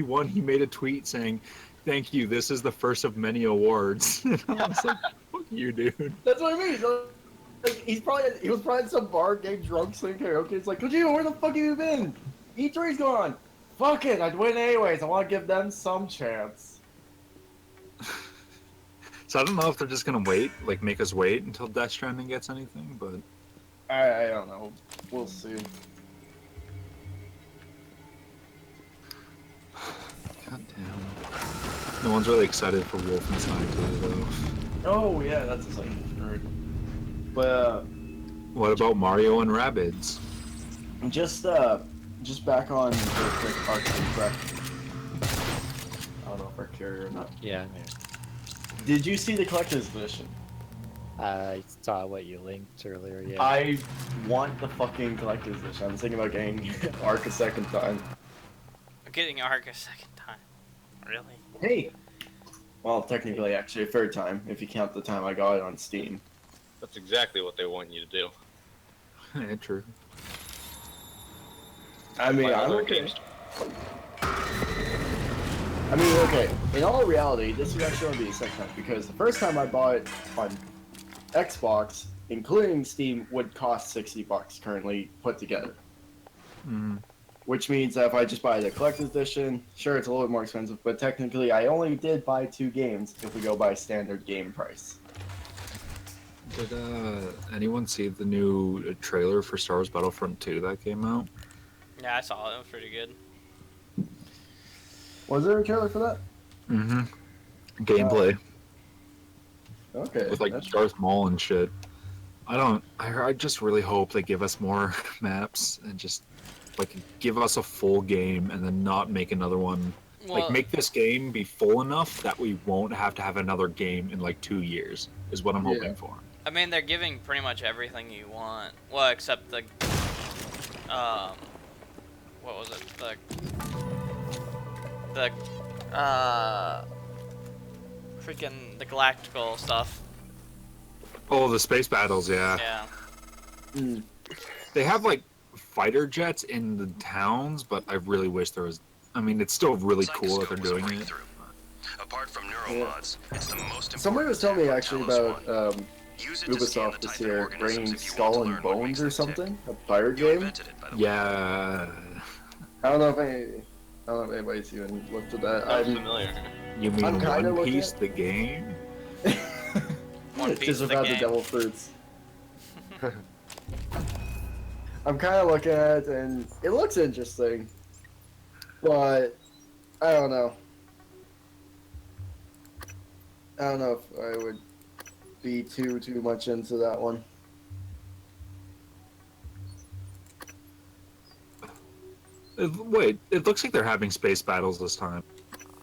won, he made a tweet saying, "Thank you. This is the first of many awards." And I was like, "Fuck you, dude." That's what I mean. Like, he was probably at some bar, getting drunk, singing karaoke. It's like, Kojima, where the fuck have you been? E3's going on. Fuck it, I'd win anyways. I want to give them some chance. So I don't know if they're just gonna wait, like make us wait until Death Stranding gets anything, but I don't know. We'll see. god damn. No one's really excited for Wolfenstein 2 though. Oh yeah, that's a second heard. But What about Mario and Rabbids? just back on the quick Arc correct. I don't know if I carry or not. Yeah, I'm here. Did you see the collector's edition? I saw what you linked earlier, yeah. I want the fucking collector's edition. I'm thinking about getting Arc a second time. I'm getting Ark a second time. Really? Hey! Well, technically, actually, a third time, if you count the time I got it on Steam. That's exactly what they want you to do. Yeah, true. I mean, Play I'm other okay. games. I mean, okay. In all reality, this is actually going to be the second time, because the first time I bought it on Xbox, including Steam, would cost $60 currently put together. Mm. Which means that if I just buy the collector's edition, sure, it's a little bit more expensive, but technically I only did buy 2 games if we go by standard game price. Did anyone see the new trailer for Star Wars Battlefront 2 that came out? Yeah, I saw it. It was pretty good. Was there a trailer for that? Mm-hmm. Gameplay. Okay. With like that's- Darth Maul and shit. I just really hope they give us more maps and just like give us a full game and then not make another one. Well, Like make this game be full enough that we won't have to have another game in like 2 years is what I'm hoping for. I mean, they're giving pretty much everything you want. Well, except the, what was it? Freaking the galactical stuff. Oh, the space battles, yeah. Yeah. Mm. They have like fighter jets in the towns, but I really wish there was. I mean, it's still really cool that they're doing it. Apart from neuromods, it's the most Somebody was telling me actually about Use it to scan the Ubisoft this type of year organisms bringing if you Skull want to and learn what Bones makes or them something, tick. a pirate You game. invented it, by the way. Yeah. I don't know if anybody's even looked at that. Sounds I'm familiar. You mean I'm kinda One looking Piece at- the game? One Piece just the without the game. devil fruits. I'm kind of looking at it, and it looks interesting, but I don't know. I don't know if I would be too much into that one. Wait, it looks like they're having space battles this time.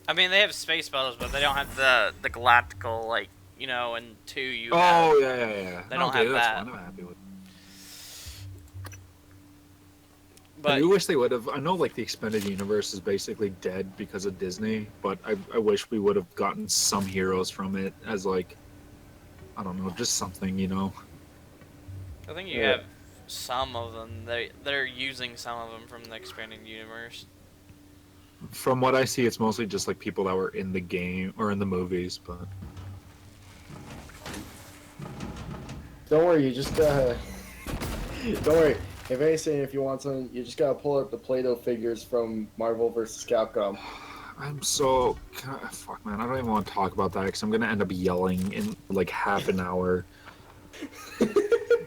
I mean, they have space battles, but they don't have the galactical, like, you know, in 2 you Oh, have. yeah. They don't okay, have that's that. fine. I'm happy with it. But I do wish they would have. I know, like, the expanded universe is basically dead because of Disney, but I wish we would have gotten some heroes from it as, like, I don't know, just something, you know? I think you Yeah. have some of them. They're using some of them from the expanding universe. From what I see, it's mostly just like people that were in the game or in the movies, but Don't worry, you just gotta. Don't worry. If anything, if you want something, you just gotta pull up the Play-Doh figures from Marvel vs. Capcom. I'm so fuck, man. I don't even want to talk about that because I'm gonna end up yelling in like half an hour.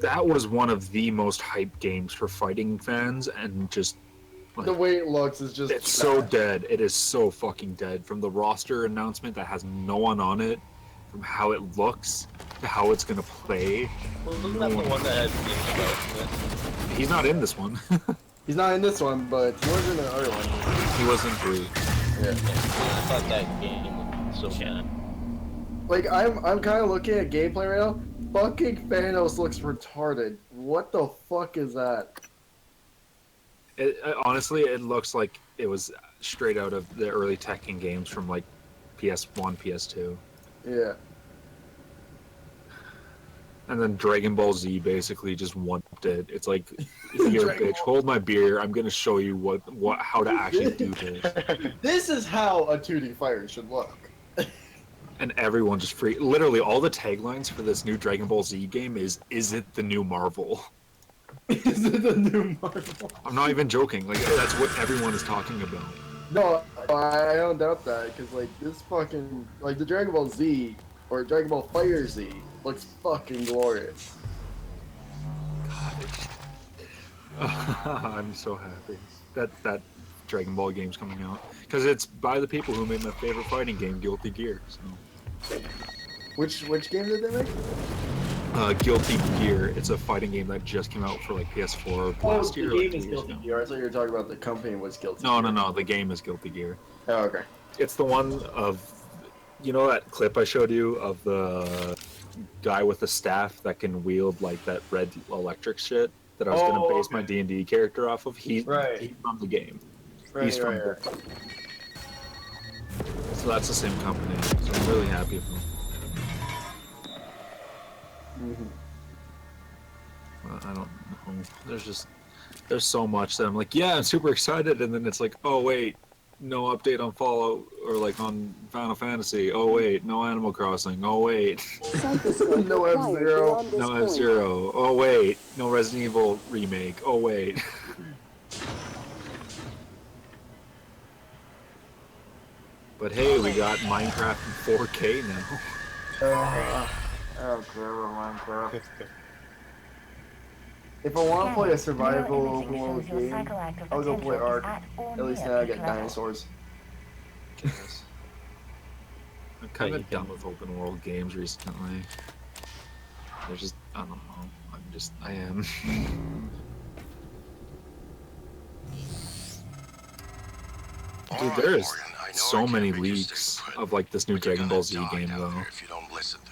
That was one of the most hyped games for fighting fans, and just like, The way it looks is just. it's so dead. It is so fucking dead. From the roster announcement that has no one on it, from how it looks to how it's gonna play. Wasn't that the one that had games development? He's not in this one. He's not in this one, but he was in the other one. He was in 3. I thought that game was so bad. Like I'm kind of looking at gameplay right now. Fucking Thanos looks retarded. What the fuck is that? Honestly, it looks like it was straight out of the early Tekken games from like PS1, PS2. Yeah. And then Dragon Ball Z basically just one-upped it. It's like, here, bitch, hold my beer. I'm gonna show you how to actually do this. This is how a 2D fighter should look. And everyone just literally all the taglines for this new Dragon Ball Z game is it the new Marvel? Is it the new Marvel? I'm not even joking. Like, that's what everyone is talking about. No, I don't doubt that, because like this fucking like the Dragon Ball Z or Dragon Ball Fighter Z looks fucking glorious. I'm so happy that Dragon Ball game's coming out because it's by the people who made my favorite fighting game, Guilty Gear. So. Which game did they make? Guilty Gear. It's a fighting game that just came out for like PS4 last year. The or game like is 2 years Guilty ago. Gear. I thought you were talking about the company was Guilty No, Gear. no. The game is Guilty Gear. Oh, okay. It's the one of, you know that clip I showed you of the guy with the staff that can wield like that red electric shit that I was gonna base my D&D character off of. He's from the game. He's from right. So that's the same company. So I'm really happy for him. Well, I don't know. There's so much that I'm like, yeah, I'm super excited, and then it's like, oh wait, no update on Fallout or like on Final Fantasy. Oh wait, no Animal Crossing. Oh wait, No F-Zero. no F-Zero. Oh wait, no Resident Evil remake. Oh wait. But hey, we got Minecraft in 4K now. I don't care about Minecraft. If I want to play a survival open world game, I'll go play Ark. At least now I get dinosaurs. I'm kind of done with open world games recently. They're just, I don't know. I am. Dude, there is so many leaks of like this new Dragon Ball Z game though.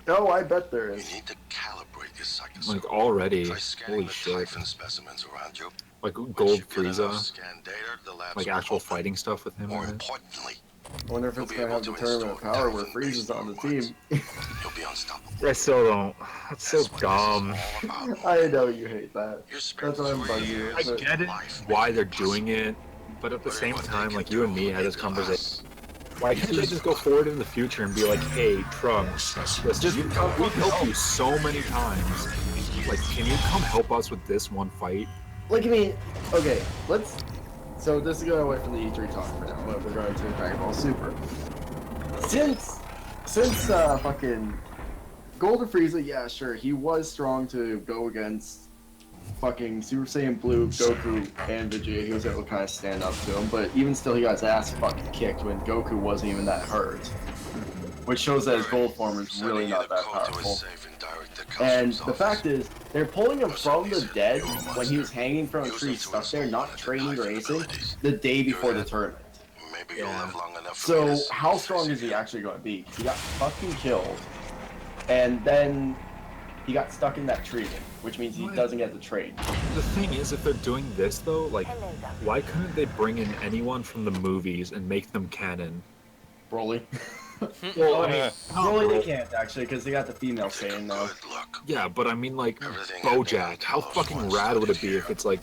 Oh, I bet there is. You need to calibrate your psychic Like already, Try scanning holy the shit. Typhon specimens around you. Like Once Gold you get enough Frieza, scanned data, the labs like will actual open. fighting stuff with him More in it. importantly, I wonder if it's gonna have the tournament of power where Frieza's on the team. you'll be unstoppable. I still don't. That's so That's what dumb. this is all about. I know you hate that. Your spirit That's why I'm is bugging you. real. I get it, why they're doing it, but at the But same what they time, can like you and do me had this to conversation. us. Why can't they just go forward in the future and be like, hey, Trunks, listen, we've helped you so many times. Like, can you come help us with this one fight? Like, I mean, okay, let's. So this is going away from the E3 talk for now, but we're going to Dragon Ball Super. Since fucking Golden Frieza, yeah, sure, he was strong to go against fucking Super Saiyan Blue, Goku, and Vegeta. He was able to kind of stand up to him, but even still, he got his ass fucking kicked when Goku wasn't even that hurt. Which shows that his gold form is really not that powerful. And the fact is, they're pulling him from the dead when he was hanging from a tree stuck there, not training or anything, the day before the tournament. Maybe you'll live long enough for So this. how strong is he actually going to be? He got fucking killed, and then he got stuck in that tree, which means he doesn't get the trade. The thing is, if they're doing this though, like, why couldn't they bring in anyone from the movies and make them canon? Broly. Well, I mean, Broly they can't actually, because they got the female saying now. yeah, but I mean, like, Everything BoJack. How happening fucking all at rad would it once be if here. it's like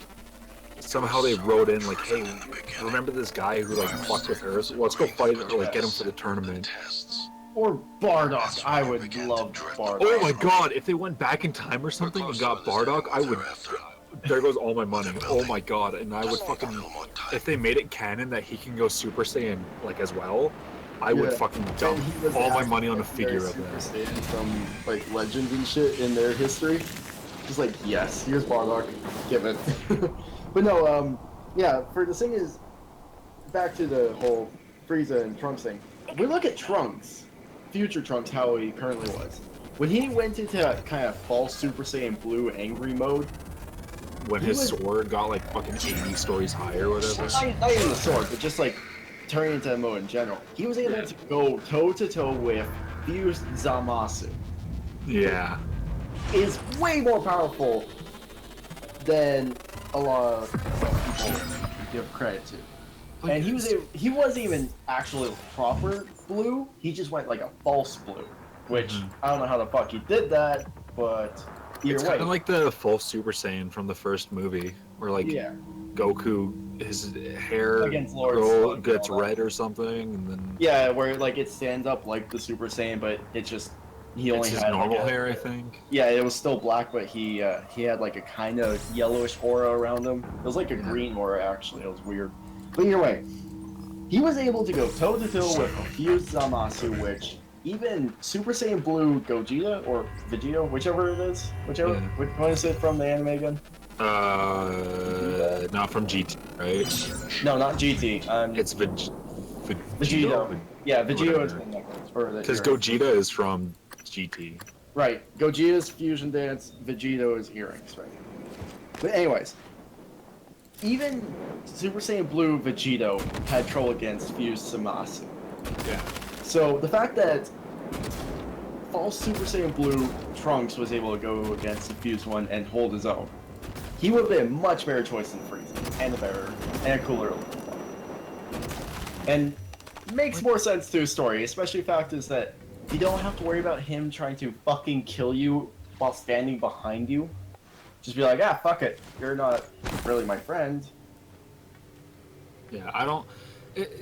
somehow they wrote in like, hey, remember this guy who like fucked with her? So let's go fight or like get him for the tournament. Or Bardock. I would love Bardock. Oh my god, if they went back in time or something and got Bardock, I would. There goes all my money. Oh my god, and I would fucking. If they made it canon that he can go Super Saiyan like as well, I would fucking dump And he was all my actually money on a a figure of Super that. Saiyan from like Legends and shit in their history. Just like, yes, here's Bardock, give it. But no, yeah. For the thing is, back to the whole Frieza and Trunks thing. We look at Trunks, future Trunks, how he currently was. When he went into that kind of false Super Saiyan Blue angry mode, When he his was- sword got like fucking 80 stories higher or whatever. not even the sword, but just like turning into that mode in general, he was able to go toe to toe with Fused Zamasu. Yeah. Is way more powerful than a lot of people give credit to. And he wasn't even actually proper blue. He just went like a false blue, which I don't know how the fuck he did that, but either It's way. kind of like the full Super Saiyan from the first movie, where like Yeah. Goku, his hair Against Lord grow, Slug, gets all that. red or something, and then Yeah, where like it stands up like the Super Saiyan, but it's just he only it's his had normal like, hair, I think. Yeah, it was still black, but he had like a kind of yellowish aura around him. It was like a green aura actually. It was weird. But either way, he was able to go toe to toe with a fused Zamasu, which even Super Saiyan Blue Gogeta or Vegeta, whichever it is, whichever. Yeah. Which one is it from the anime again? Not from GT, right? No, not GT. It's Vegeta. Yeah, Vegeta is Whatever. the necklace. Because Gogeta is from GT. Right. Gogeta's fusion dance, Vegeto's earrings, right? But anyways, even Super Saiyan Blue Vegito had trouble against fused Zamasu. Yeah. So the fact that false Super Saiyan Blue Trunks was able to go against the fused one and hold his own, he would have been a much better choice than Frieza, and a better, and a cooler looking one. And makes more sense to his story, especially the fact is that you don't have to worry about him trying to fucking kill you while standing behind you. Just be like, ah, fuck it, you're not really my friend. Yeah, I don't.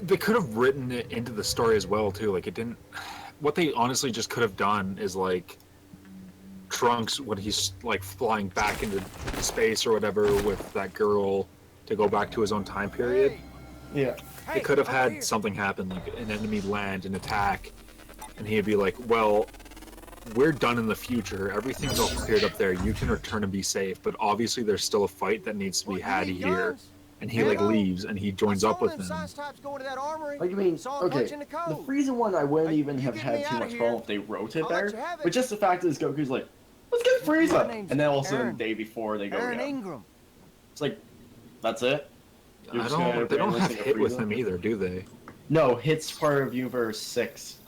They could have written it into the story as well too. Like it didn't. What they honestly just could have done is like Trunks when he's like flying back into space or whatever with that girl to go back to his own time period. Yeah. They could have had something happen, like an enemy land, an attack, and he'd be like, well, we're done in the future. Everything's all cleared up there. You can return and be safe. But obviously there's still a fight that needs to be had here. And he like leaves and he joins up with them. Like, I mean, okay, the Frieza one I wouldn't even have had too much problem if they wrote it better. But just the fact is Goku's like, let's get Frieza! And then all of a sudden, the day before, they go, yeah. It's like, that's it? You're just gonna They don't have listen to hit with Frieza? him either, do they? No, Hit's part of Universe 6.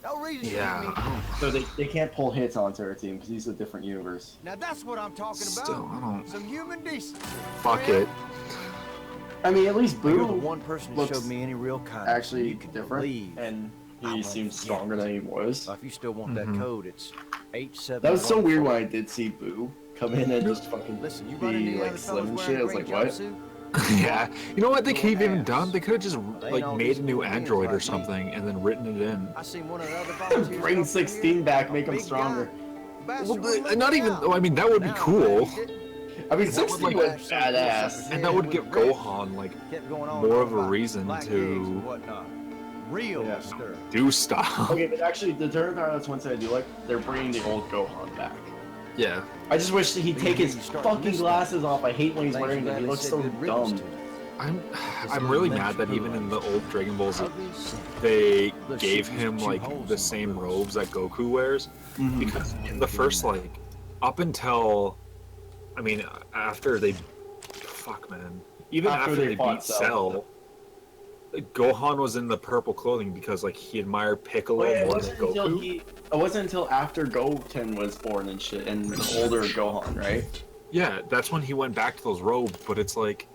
Yeah. So they can't pull Hits onto our team because he's a different universe. Now that's what I'm talking Still, I don't. Some human decency. Fuck it. I mean, at least You're the Boo one person who looks showed me any real kindness. actually You can different, believe and I he won't seems forget. stronger than he was. If you still want Mhm. that code, it's 87. That was so weird when I did see Boo come in and just fucking Listen, you run into be any like other slim fellas and wearing shit. I was green like, what? jumpsuit? Yeah. You know what they could have even Ass. done? They could have just Ain't like all made these a new human beings android or like me. something and then written it in. I seen one of the other volunteers. Bring come through 16 here, back, a make him big stronger. guy. Well, Bastard would not look even. out. Oh, I mean, that would be Now, cool. he didn't. I mean, That 16 would was like- badass. And that would give Gohan like Kept going on more of a about reason black to- eggs and whatnot. Real Yeah. stir. do stuff. Okay, but actually, the Turn Pilots one thing I do like, they're bringing the old Gohan back. Yeah. I just wish that he'd take his You start fucking missing glasses off. I hate when he's Thanks wearing for them. He that, looks they so said good riddance dumb. to it. I'm really mad that even in the old Dragon Balls Ugly sin. they The gave shit him chew like holes the in same my robes that Goku wears Mhm. because in the first like up until I mean after they fuck man even after they fought beat Cell Gohan was in the purple clothing because like he admired Piccolo Wait, it more than wasn't until Goku. it wasn't until after Goten was born and shit, and the older Gohan, right? Yeah, that's when he went back to those robes, but it's like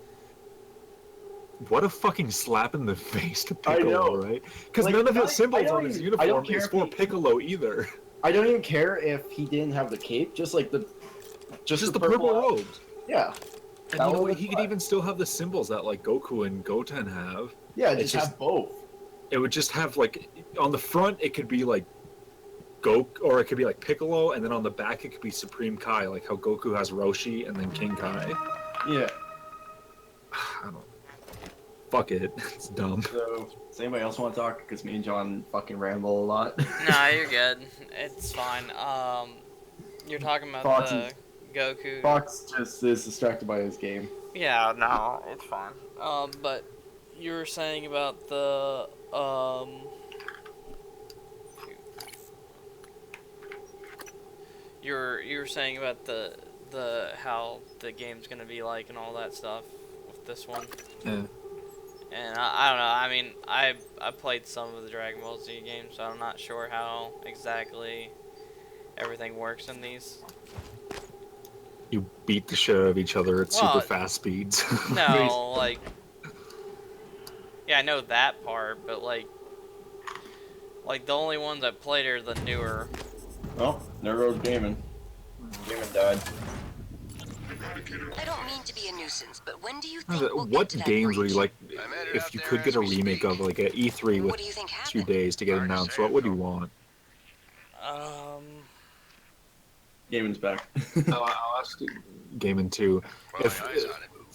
what a fucking slap in the face to I Piccolo, know. right? Because Like, none of I his symbols don't on his even- I don't uniform care is if for he- Piccolo either. I don't even care if he didn't have the cape, just like the Just the purple robes. Yeah, And That you know would what? be He could fun. even still have the symbols that like Goku and Goten have. Yeah, It's just have both. It would just have like on the front it could be like Goku, or it could be like Piccolo, and then on the back it could be Supreme Kai, like how Goku has Roshi and then King Kai. Yeah. I don't. Fuck it. It's dumb. So, does anybody else want to talk? Because me and John fucking ramble a lot. Nah, you're good. It's fine. You're talking about Fox the is- Goku. Fox just is distracted by his game. Yeah, no, it's fine. But you were saying about the you were saying about the how the game's gonna be like and all that stuff with this one. Yeah. And I don't know. I mean, I played some of the Dragon Ball Z games, so I'm not sure how exactly everything works in these. You beat the shit out of each other at Well, super fast speeds. No, like, yeah, I know that part, but like the only ones I played are the newer. Oh, Nero's gaming. Gaming died. I don't mean to be a nuisance, but when do you think we'll What get to that games would you breach? like if you could get a remake of, like a E3 with What do you think 2 days to get announced? What would you want? Gaming's back. I'll ask Gaming too. If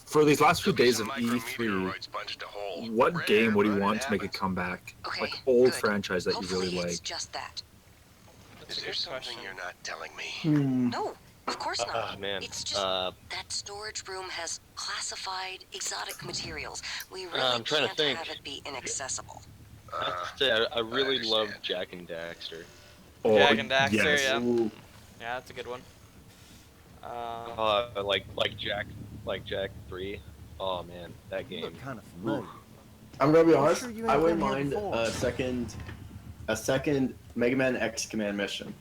for these last few days of E3, what game would you want to make a comeback? Okay, Like old good. franchise that you Hopefully really it's like. just that. Is there something you're not telling me? No, of course not. Ah, man. It's just that storage room has classified exotic materials. We really I'm trying to can't think. have it be inaccessible. I have to say, I really love Jack and Daxter. Oh, Jack and Daxter, yes. yeah. Ooh. Yeah, that's a good one. Like Jack 3. Oh man, that You game. look kind of familiar. I'm gonna be I'm honest. sure you ain't I wouldn't been here mind before. a second Mega Man X Command mission.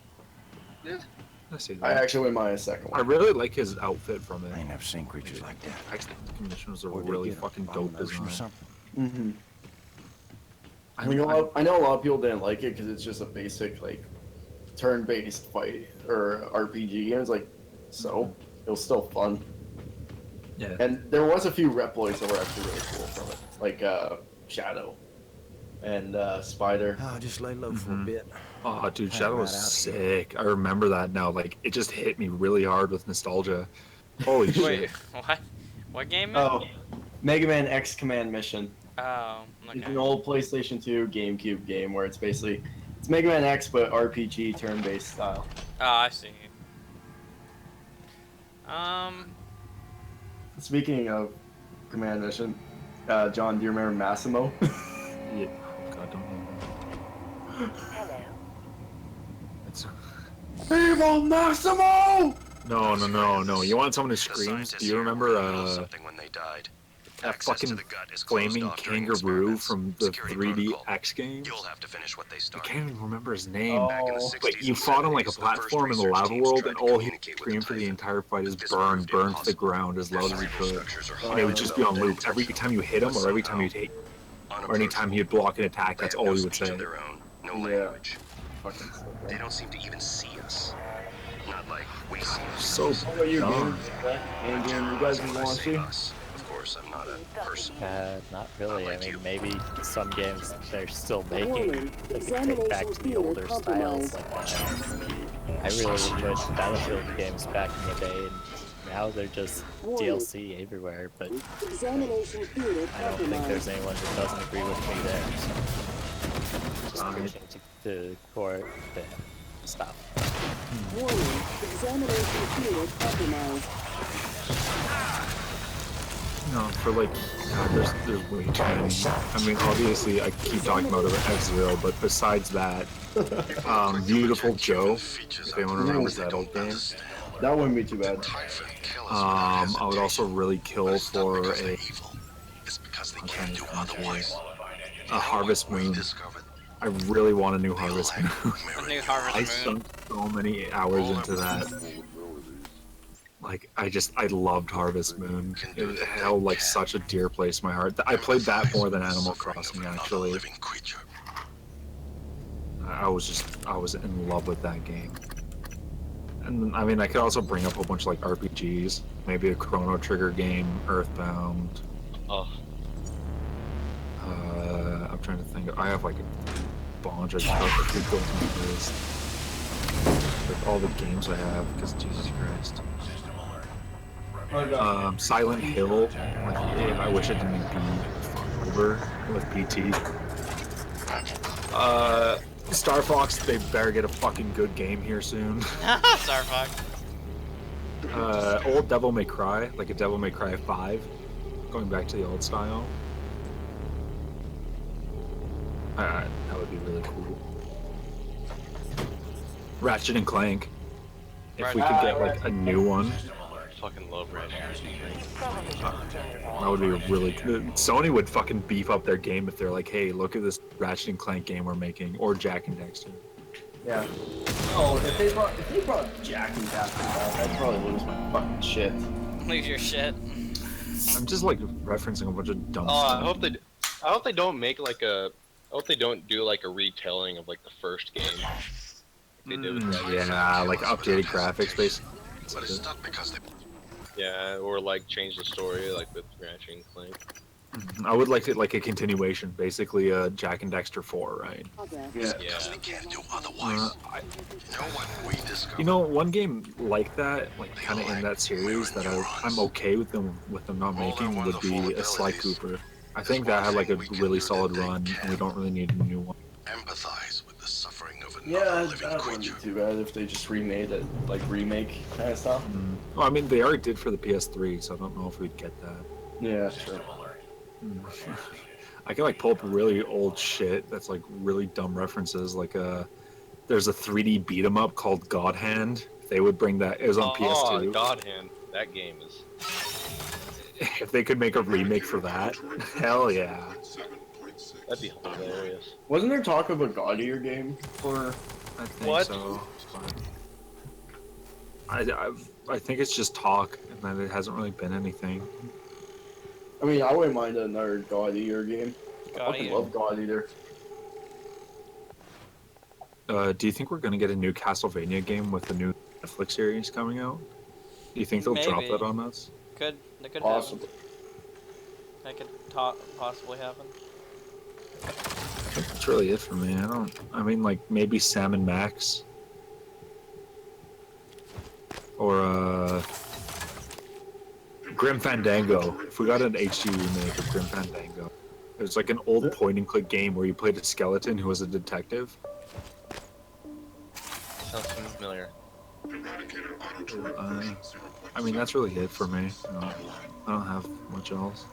I see I that. actually wouldn't mind a second I one. really like his outfit from it. I ain't never seen creatures like that. Commissions are Where'd they really get 'em? fucking Bottom of Oh, dope the ocean or design. something? I know a lot of people didn't like it because it's just a basic like turn-based fight or RPG game. It's like, so it was still fun. Yeah. And there was a few reploids that were actually really cool from it, like Shadow and Spider. Oh, just lay low for a Mhm. bit. Oh, dude, Hang Shadow right was out here. sick. I remember that now. Like, it just hit me really hard with nostalgia. Holy Wait, shit. what? What game? Oh, Mega Man X Command Mission. Oh, It's okay. an old PlayStation 2 GameCube game where it's Mega Man X but RPG turn-based style. Oh, I see. Speaking of Command Mission, John, do you remember Massimo? Yeah. Oh, God, don't know. Hello. It's... Evil Massimo! No. You want someone who screams? Do you remember something when they died. that Access to fucking the gut is closed flaming off during kangaroo experiments. from the Security 3D protocol. X games? You'll have to finish what they I started. can't even remember his name. Back in the Oh. 60s But you and fought on like a 70s, the first platform in the research lava teams world, tried and to all he communicate with screamed for the Titan. entire fight is This burn proved to the impossible. ground as loud as he could. Structures are And it would just be on hard loop. to Every time you hit him or every time you take, or anytime he'd block an attack, that's all he would speech say. of their own, no Yeah. language. They don't seem to even see us. Not like we see us. So How about you, dumb. And you guys When I want say to? us, of course, I'm not a person. Not really. I Like mean, you. maybe some games they're still making. They can take back to the older styles like that. I really enjoyed Battlefield games back in the day, and now they're just DLC everywhere. But Examination theater I don't think there's anyone who doesn't agree with me there. So just pushing to core the stop. Warning. Examination theater compromised. No, for like, God, there's way too many. I mean, obviously, I keep talking about F-Zero, but besides that, Beautiful Joe, if anyone remembers that old game. That wouldn't be too bad. I would also really kill for a Harvest Moon. I really want a new Harvest Moon. A new Harvest I Moon. sunk so many hours into that. Like, I loved Harvest Moon. It held like such a dear place in my heart. I played that more than Animal Crossing, actually. I was in love with that game. And I mean, I could also bring up a whole bunch of like RPGs, maybe a Chrono Trigger game, Earthbound. Oh, I'm trying to think. I have like a bunch of stuff that goes into this. With all the games I have, because Jesus Christ. Silent Hill. Like, I wish it didn't be over with PT. Star Fox, they better get a fucking good game here soon. Star Fox. Old Devil May Cry, like a Devil May Cry 5, going back to the old style. That would be really cool. Ratchet and Clank. If we could get like a new one. fucking love Ratchet. That would be really good. Sony would fucking beef up their game if they're like, hey, look at this Ratchet and Clank game we're making, or Jack and Dexter. Yeah. Oh, if they brought Jack and Daxter back, I'd probably lose my fucking shit. Lose your shit. I'm just like referencing a bunch of dumb Oh, stuff. I hope they don't make like a. I hope they don't do like a retelling of like the first game. They did with Ratchet. Yeah, like updated graphics, basically. But it's not because they. Yeah, or like change the story like with Ratchet and Clank. I would like it like a continuation, basically Jack and Dexter 4, right? Yeah. Because we can't do otherwise. We discover. You know, one game like that, like kind of in that series, that I'm okay with them not making would be a Sly Cooper. I think that had like a really solid run, and we don't really need a new one. Empathize with the suffering of Yeah, another living that wouldn't be creature. too bad if they just remade it, like remake kind of stuff. Well, I mean, they already did for the PS3, so I don't know if we'd get that. Yeah, sure. I can like pull up really old shit that's like really dumb references. Like there's a 3D beat 'em up called God Hand. They would bring that. It was on PS2. Oh, God Hand. That game is. If they could make a remake for that, hell yeah. That'd be hilarious. Wasn't there talk of a God Eater game for? I think What? so. I think it's just talk, and that it hasn't really been anything. I mean, I wouldn't mind another God Eater game. I God fucking Eater. love God Eater. Do you think we're gonna get a new Castlevania game with the new Netflix series coming out? Do you think they'll drop Maybe. that on us? That could Possibly. happen. That could possibly happen. I think that's really it for me. I mean, like maybe Sam and Max, or Grim Fandango. If we got an HD remake of Grim Fandango, it was like an old point-and-click game where you played a skeleton who was a detective. Sounds familiar. I mean, that's really it for me. I don't have much else.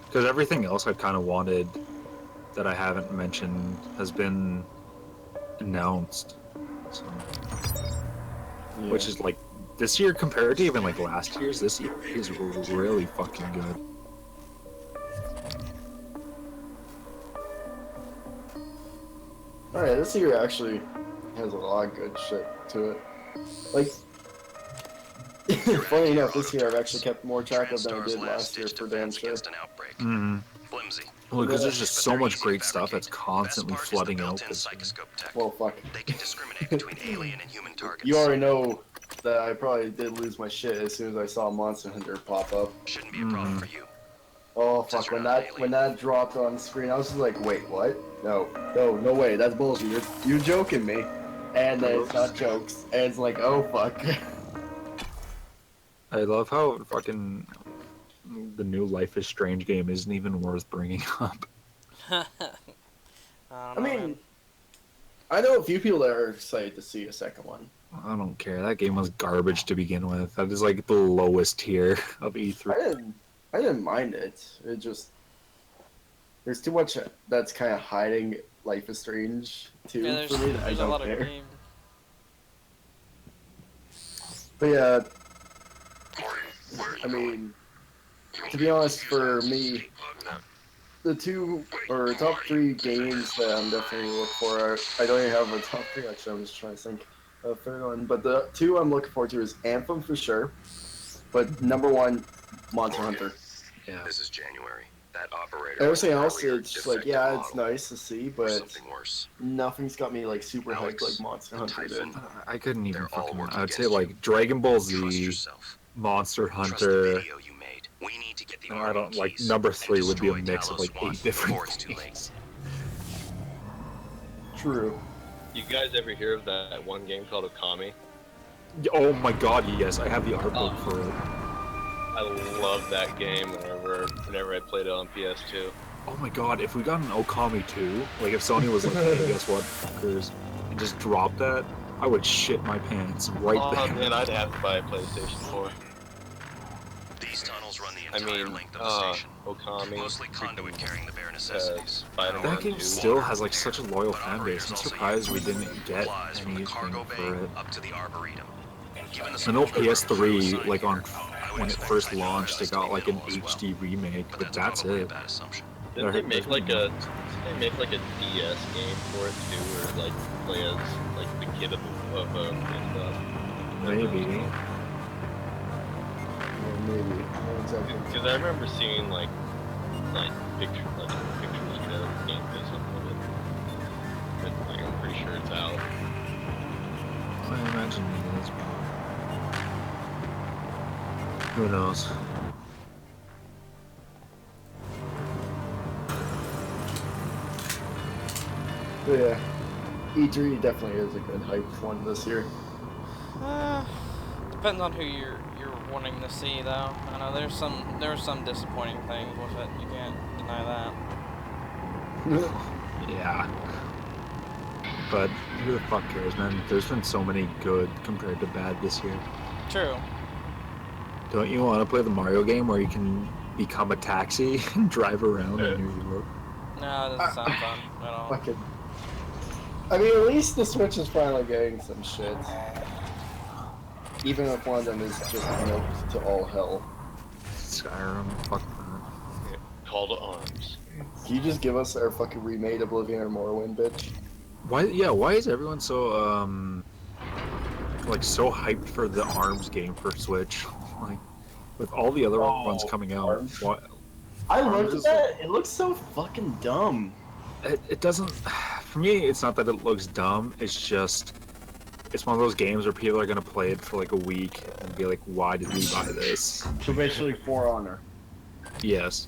Because everything else I kind of wanted that I haven't mentioned has been announced. So, which is like this year compared to even like last year's. This year is really fucking good. Alright, this year actually has a lot of good shit to it. Like, funny enough, this year I've actually kept more track of than I did last year for damn sure. Flimsy. Well, because there's just so much great stuff that's constantly flooding out. This year. Well, fuck. They can discriminate between alien and human targets. You already know that I probably did lose my shit as soon as I saw Monster Hunter pop up. Shouldn't be a problem for you. Oh fuck! When that dropped on screen, I was just like, "Wait, what? No way! That's bullshit! You're joking me!" And then it's not jokes, and it's like, "Oh fuck!" I love how fucking the new Life is Strange game isn't even worth bringing up. I mean, I know a few people that are excited to see a second one. I don't care. That game was garbage to begin with. That is like the lowest tier of E3. I didn't mind it. It just there's too much that's kind of hiding Life is Strange too Yeah, for me that I there's a don't lot care. of game. But yeah, I mean, to be honest, for me, the two or top three games that I'm definitely looking for I don't even have a top three actually. I'm just trying to think of a third one. But the two I'm looking forward to is Anthem for sure. But number one, Monster Hunter. Yeah. This is January. That operator. Everything else, earlier it's just like, defective yeah, it's model, nice to see, or but something worse. nothing's got me like super hyped Alex, like Monster the Hunter did. Typhon, I couldn't even they're all fucking. working I would say against like Dragon Ball Trust Z, yourself. Monster Trust the Hunter. video you made. We need to get the I army don't like keys number and 3 would be a destroy mix of Talos like 1 8 different before it's too late. things. True. You guys ever hear of that one game called Okami? Oh my god, yes, I have the art book for it. I love that game whenever I played it on PS2. Oh my god, if we got an Okami 2, like if Sony was like, hey, guess what, fuckers, and just dropped that, I would shit my pants right Oh there. man, I'd have to buy a PlayStation 4. These tunnels run the I entire mean, length of the station. Okami. Mostly conduit carrying the bare necessities. Spider-Man That game 2. still has like such a loyal But fan base. operators I'm also surprised we use didn't get supplies from the anything cargo bay for it. up to the Arboretum. Given the I know support of our crew PS3, assigned like on here, I would when it expect first Typhon launched, they to got be like an minimal as well. HD remake, but That's that's probably a it. bad assumption. Didn't they make like a DS game for it too, or like play as like the kid of Maybe. Yeah, maybe. Not exactly. Because I remember seeing like pictures of gameplay something of it. But like, I'm pretty sure it's out. I imagine it is. Who knows? But yeah, E3 definitely is a good hype one this year. Depends on who you're wanting to see, though. I know there are some disappointing things with it. You can't deny that. Yeah. But who the fuck cares, man? There's been so many good compared to bad this year. True. Don't you want to play the Mario game where you can become a taxi and drive around in New York? No, it doesn't sound fun at all. Fucking. I mean, at least the Switch is finally getting some shit. Even if one of them is just milked to all hell. Skyrim, fuck that. Call to arms. Can you just give us our fucking remade Oblivion or Morrowind, bitch? Why? Yeah. Why is everyone so like so hyped for the Arms game for Switch? Like, with all the other ones coming out, Arms. what? I Arms looked at is that. It looks so fucking dumb. It doesn't. For me, it's not that it looks dumb. It's just, it's one of those games where people are gonna play it for like a week and be like, "Why did we buy this?" So basically, For Honor. Yes.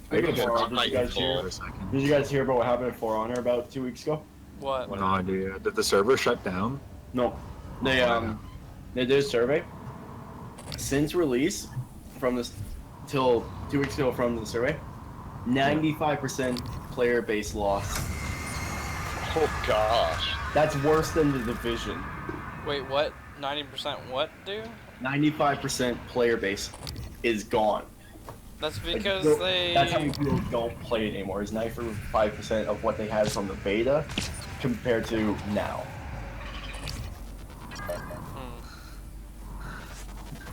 Speaking of For Honor, did you guys hear about what happened at For Honor about 2 weeks ago? What? No idea. Did the server shut down? No. They did a survey. Since release, from this till 2 weeks ago from the survey, 95% player base loss. Oh gosh. That's worse than the Division. Wait, what? 90% what, dude? 95% player base is gone. That's Like, because no, they... That's how many people don't play it anymore. Is 95% of what they had from the beta compared to now.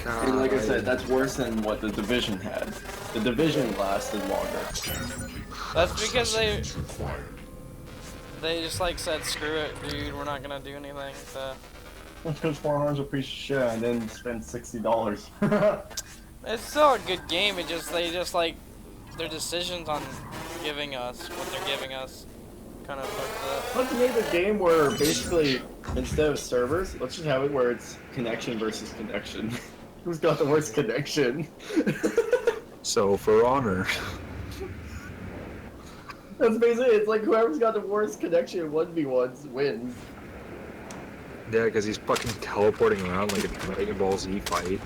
And like I said, that's worse than what the Division had. The Division lasted longer. That's because they just like said, screw it, dude, we're not gonna do anything with that. Because 400's a piece of shit and then spend $60. It's still a good game, they just like, their decisions on giving us what they're giving us kind of fucked up. Let's make a game where basically, instead of servers, let's just have it where it's connection versus connection. Who's got the worst connection? So, For Honor. That's basically, it's like whoever's got the worst connection 1v1s wins. Yeah, because he's fucking teleporting around like a Dragon Ball Z fight.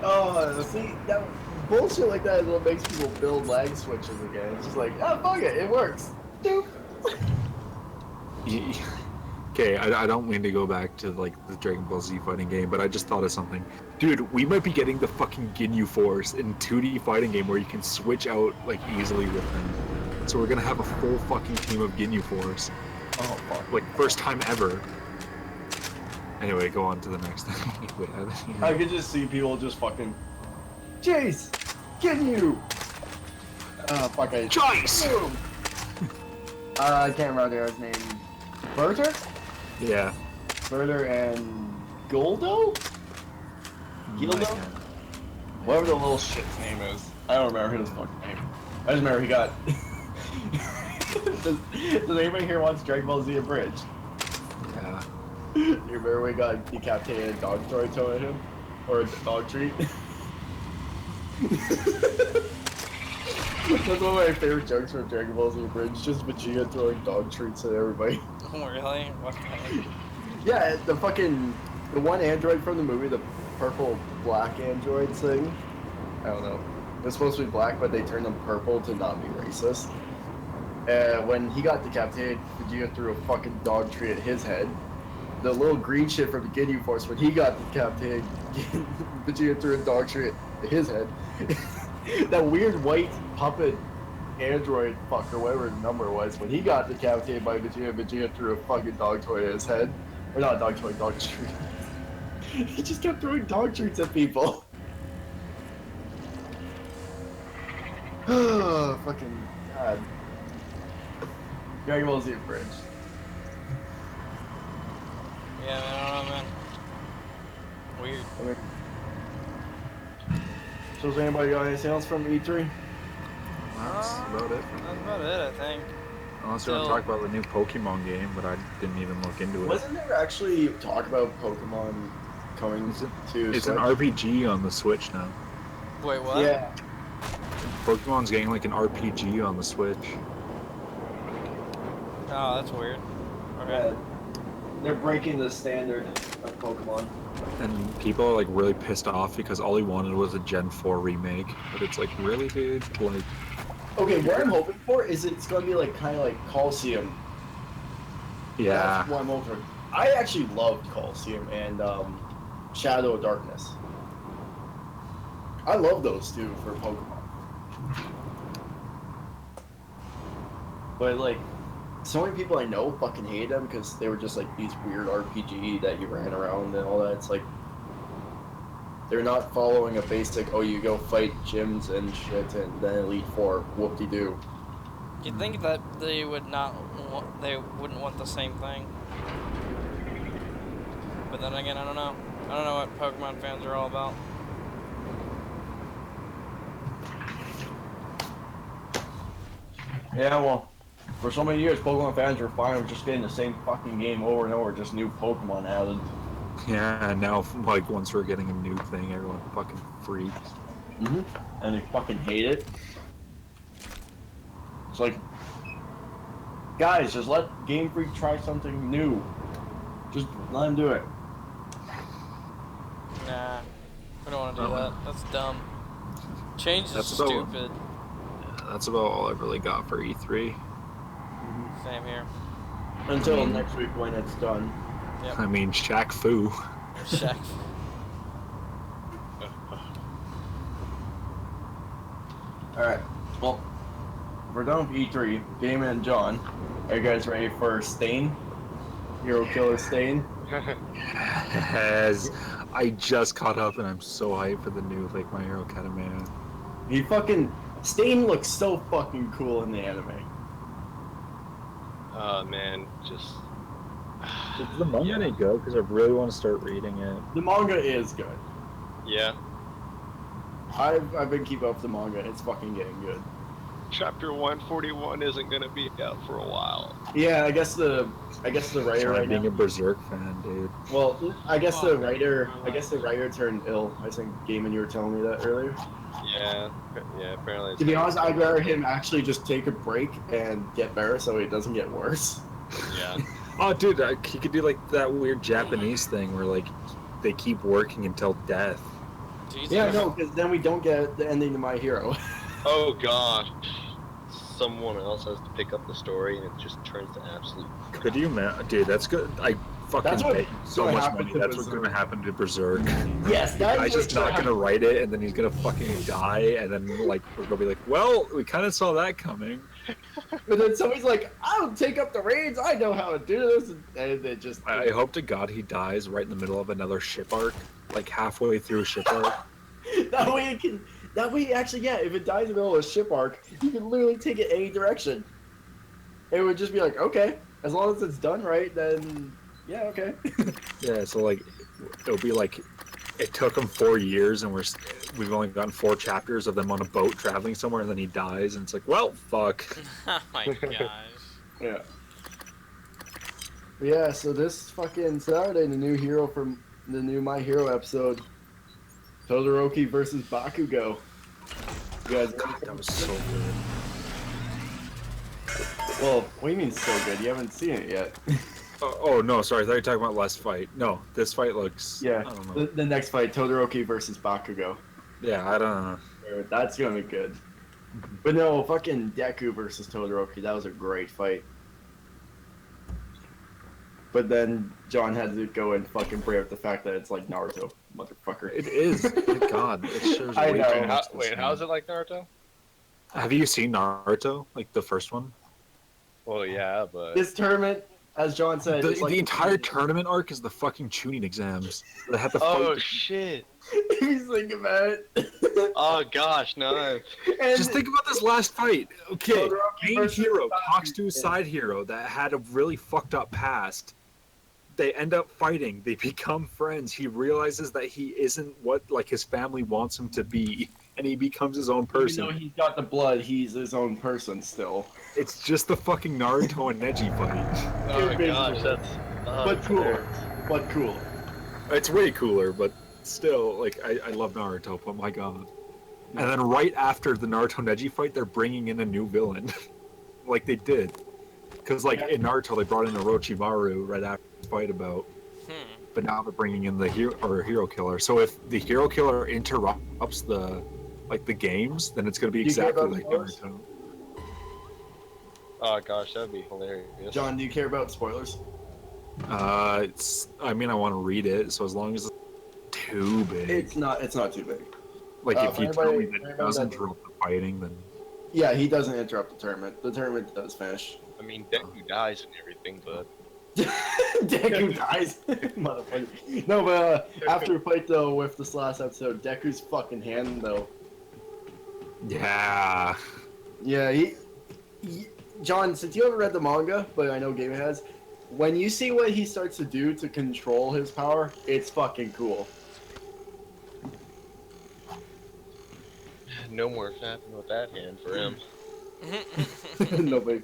Oh, see, that bullshit like that is what makes people build lag switches again. It's just like, oh, fuck it, it works. Doop. Okay, I don't mean to go back to like the Dragon Ball Z fighting game, but I just thought of something. Dude, we might be getting the fucking Ginyu Force in 2D fighting game where you can switch out like easily with them. So we're gonna have a full fucking team of Ginyu Force. Oh, fuck. Like, first time ever. Anyway, go on to the next thing. If we have any. I could just see people just fucking, Jace, Ginyu! Fuck, Jace! I can't remember the guy's name. Berter? Yeah. Berter and Goldo? Gildo? whatever the little shit's name is. I don't remember his fucking name. I just remember he got. does anybody here watch Dragon Ball Z Abridged? Yeah. You remember when he got decapitated and dog story told at him? Or a dog treat? That's one of my favorite jokes from Dragon Ball Z Abridged, just Vegeta throwing dog treats at everybody. Oh, really? What the heck? Yeah, the one android from the movie, the purple black android thing. I don't know. They're supposed to be black, but they turned them purple to not be racist. When he got decapitated, Vegeta threw a fucking dog treat at his head. The little green shit from the Ginyu Force, when he got decapitated, Vegeta threw a dog treat at his head. That weird white puppet android fucker, whatever his number was, when he got decapitated by Vegeta, Vegeta threw a fucking dog toy at his head. Or not a dog toy, dog treat. He just kept throwing dog treats at people. Oh, fucking god. Dragon Ball Z Bridge. Yeah, man, I don't know, man. Weird. I mean, so has anybody got anything else from E3? That's about it. That's about it, I think. Unless you want to talk about the new Pokemon game, but I didn't even look into it. Wasn't there actually talk about Pokemon coming to It's Switch? an RPG on the Switch now. Wait, what? Yeah. Pokemon's getting like an RPG on the Switch. Oh, that's weird. Okay. They're breaking the standard of Pokemon. And people are like really pissed off because all he wanted was a Gen 4 remake. But it's like, really, dude? Like, Okay, what I'm hoping for is it's gonna be like kind of like Coliseum. yeah. That's what I'm hoping for. I actually loved Coliseum and Shadow of Darkness. I love those two for Pokemon. But like, so many people I know fucking hate them because they were just like these weird RPG that you ran around and all that. It's like they're not following a basic, oh, you go fight gyms and shit and then Elite Four, whoop-de-doo. You'd think that they would not want, they wouldn't want the same thing. But then again, I don't know. I don't know what Pokemon fans are all about. Yeah, well, for so many years, Pokemon fans were fine with just getting the same fucking game over and over, just new Pokemon added. Yeah, and now, like, once we're getting a new thing, everyone fucking freaks. Mm-hmm. And they fucking hate it. It's like, guys, just let Game Freak try something new. Just let him do it. Nah, we don't want to do that. That's dumb. Change is That's about- stupid. That's about all I've really got for E3. Same here. Until next week when it's done. Yep. I mean, Shaq Fu. Shaq. Alright, well, we're done with E3. Damon and John, are you guys ready for Stain? Hero Killer Stain? As I just caught up and I'm so hyped for the new like My Hero Academia. He fucking... Stain looks so fucking cool in the anime. Man, just... Is the manga any good? Because I really want to start reading it. The manga is good. Yeah. I've been keeping up with the manga. It's fucking getting good. Chapter 141 isn't gonna be out for a while. Yeah, I guess the writer Try right being now. a Berserk fan, dude. Well, I guess the writer turned ill. I think Gaiman, you were telling me that earlier. Yeah, apparently. To be honest, I'd rather him actually just take a break and get better so it doesn't get worse. Yeah. Oh, dude, he could do like that weird Japanese thing where like they keep working until death. Jesus. Yeah, no, because then we don't get the ending to My Hero. Oh gosh. Someone else has to pick up the story and it just turns to absolute. Could you, man? Dude, that's good. I fucking That's what- bet so what much happened money. to That's what's Berserk. gonna happen to Berserk. Yes, that's guy's just not gonna write it, and then he's gonna fucking die, and then like we're gonna be like, well, we kind of saw that coming. But then somebody's like, I'll take up the reins. I know how to do this, and it just. I hope to God he dies right in the middle of another ship arc, like halfway through a ship arc. That way it can. That way, actually, yeah. If it dies in the middle of a ship arc, you can literally take it any direction. It would just be like, okay, as long as it's done right, then yeah, okay. Yeah, so like it'll be like it took him 4 years, and we've only gotten 4 chapters of them on a boat traveling somewhere, and then he dies, and it's like, well, fuck. Oh my gosh. Yeah. Yeah, so this fucking Saturday, the new hero from the new My Hero episode, Todoroki versus Bakugo. You guys, God, that was so good. well, what do you mean so good? You haven't seen it yet. Oh, no, sorry, I thought you were talking about last fight. No, this fight looks... Yeah, I don't know. the next fight, Todoroki versus Bakugo. Yeah, I don't know. That's gonna be good. But no, fucking Deku versus Todoroki, that was a great fight. But then John had to go and fucking bring up the fact that it's like Naruto, motherfucker. It is. Thank God. It shows I way know. too much. Wait, how is it like Naruto? Have you seen Naruto? Like, the first one? Well, yeah, but This tournament, as John said, The, is like the entire tournament arc is the fucking tuning exams. They had to oh fight. shit! He's thinking about it. Oh gosh, no. And Just think about this last fight. Okay, Todoroki main versus hero Bakugo. talks to his side hero that had a really fucked up past. They end up fighting. They become friends. He realizes that he isn't what like his family wants him to be, and he becomes his own person. Even though he's got the blood, he's his own person still. It's just the fucking Naruto and Neji fight. Oh my gosh, that's. But cool. But cool. It's way cooler, but still, like, I love Naruto, but my god. And then right after the Naruto Neji fight, they're bringing in a new villain. Like they did. Because, like, in Naruto, they brought in Orochimaru right after the fight about. But now they're bringing in the hero killer. So if the hero killer interrupts the games, then it's going to be Do you care exactly about like spoilers? Naruto. Oh gosh, that'd be hilarious. John, do you care about spoilers? I mean, I want to read it, so as long as it's too big. It's not too big. Like, if for you tell me anybody- that it for doesn't anybody interrupt the fighting, then... Yeah, he doesn't interrupt the tournament. The tournament does finish. I mean, Deku dies and everything, but Deku dies. Motherfucker. No, but after we played though with this last episode, Deku's fucking hand though. Yeah. Yeah, he John, since you haven't read the manga, but I know Game has, when you see what he starts to do to control his power, it's fucking cool. no more happened with that hand for him. No big.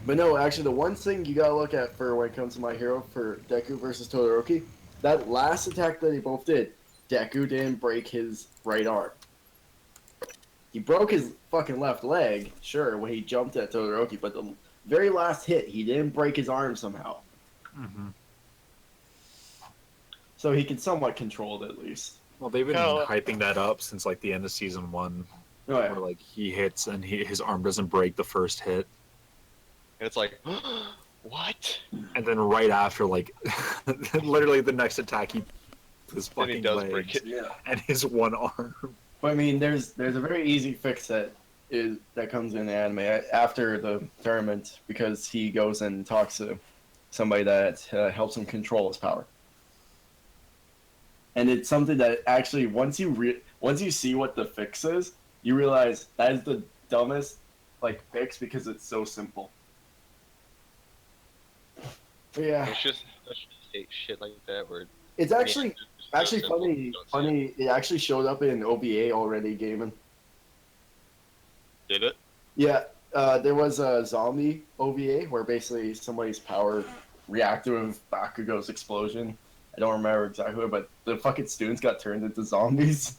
But no, actually, the one thing you gotta look at for when it comes to My Hero for Deku versus Todoroki, that last attack that they both did, Deku didn't break his right arm. He broke his fucking left leg, sure, when he jumped at Todoroki, but the very last hit, he didn't break his arm somehow. Mm-hmm. So he can somewhat control it at least. Well, they've been No. hyping that up since like the end of season 1, Oh, yeah. where like he hits and his arm doesn't break the first hit, And it's like, what? and then right after, like, literally the next attack, his Then he fucking does break legs it. Yeah. and his one arm. But I mean, there's a very easy fix that comes in the anime after the tournament because he goes and talks to somebody that helps him control his power. And it's something that actually once you see what the fix is, you realize that is the dumbest fix because it's so simple. But yeah, It's just hate shit like that where it's actually so simple, funny. you don't see Funny, it actually showed up in OVA already, gaming. Did it? Yeah, there was a zombie OVA where basically somebody's power reacted with Bakugo's explosion. I don't remember exactly, but the fucking students got turned into zombies.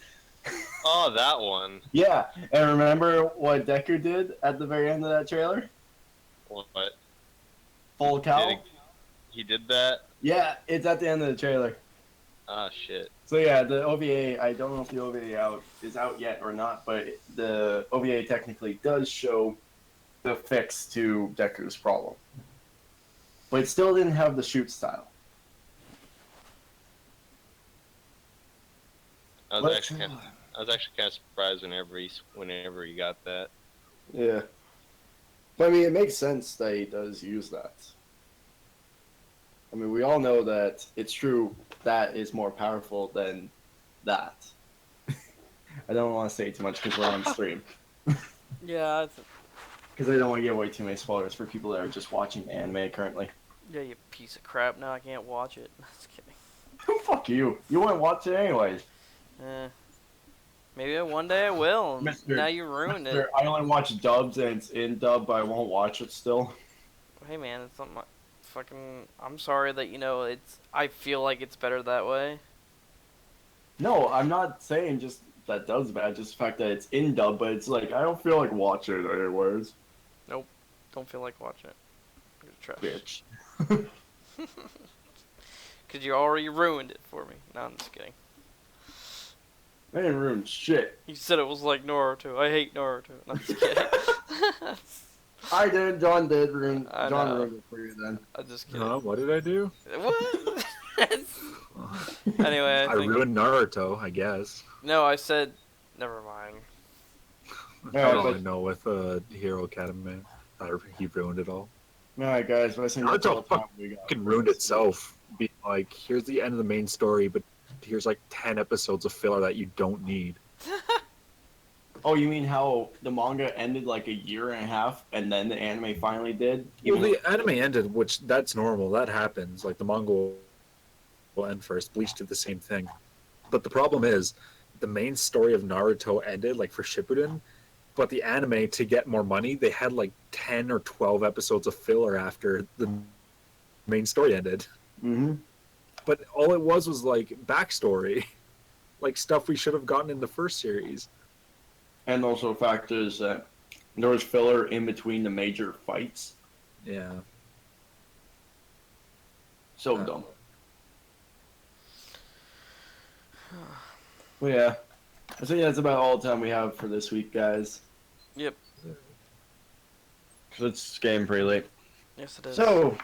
Oh, that one. Yeah, and remember what Deku did at the very end of that trailer? What? Full cow? He did that? Yeah, it's at the end of the trailer. Ah, shit. So yeah, the OVA, I don't know if the OVA is out yet or not, but the OVA technically does show the fix to Deku's problem. But it still didn't have the shoot style. I was Let's- actually kind of surprised whenever he got that. Yeah. But I mean, it makes sense that he does use that. I mean, we all know that it's true that is more powerful than that. I don't want to say too much because we're on stream. Yeah, Because I don't want to give away too many spoilers for people that are just watching anime currently. Yeah, you piece of crap. Now I can't watch it. Just kidding. Fuck you. You wouldn't watch it anyways. Maybe one day I will. Mr. Now you ruined Mister, it. I only watch dubs and it's in dub, but I won't watch it still. Hey man, it's not my fucking. I'm sorry that it's. I feel like it's better that way. No, I'm not saying just that dub's bad, just the fact that it's in dub, but it's like, I don't feel like watching it anyways. Nope. Don't feel like watching it. You're trash. Bitch. Because you already ruined it for me. No, I'm just kidding. I didn't ruin shit. You said it was like Naruto. I hate Naruto. No, I'm just kidding. I did. John did ruin. I John know. ruined it for you then. I'm just kidding. What did I do? What? Anyway, I ruined Naruto, I guess. No, I said. Never mind. I don't really know with Hero Academy. He ruined it all. Alright, guys, but I think that's all Naruto the time we got. fucking ruined itself. Being like, here's the end of the main story, but here's like 10 episodes of filler that you don't need. Oh, you mean how the manga ended like a year and a half, and then the anime finally did? Well, the anime ended, which that's normal. That happens. Like the manga will end first. Bleach did the same thing. But the problem is, the main story of Naruto ended like for Shippuden, but the anime, to get more money, they had like 10 or 12 episodes of filler after the main story ended. Mm-hmm. But all it was like backstory, like stuff we should have gotten in the first series. And also factors that there was filler in between the major fights. Yeah. So dumb. Well, yeah. I think that's about all the time we have for this week, guys. Yep. Because it's getting pretty late. Yes, it is. So,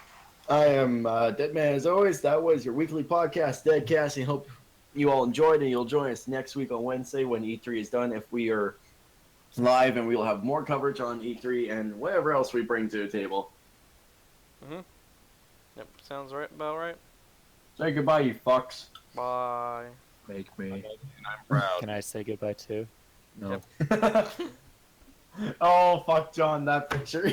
I am Deadman as always. That was your weekly podcast, Deadcast. I hope you all enjoyed, and you'll join us next week on Wednesday when E3 is done. If we are live, and we will have more coverage on E3 and whatever else we bring to the table. Yep, sounds right. About right. Say goodbye, you fucks. Bye. Make me. And I'm proud. Can I say goodbye too? No. Oh, fuck John, that picture.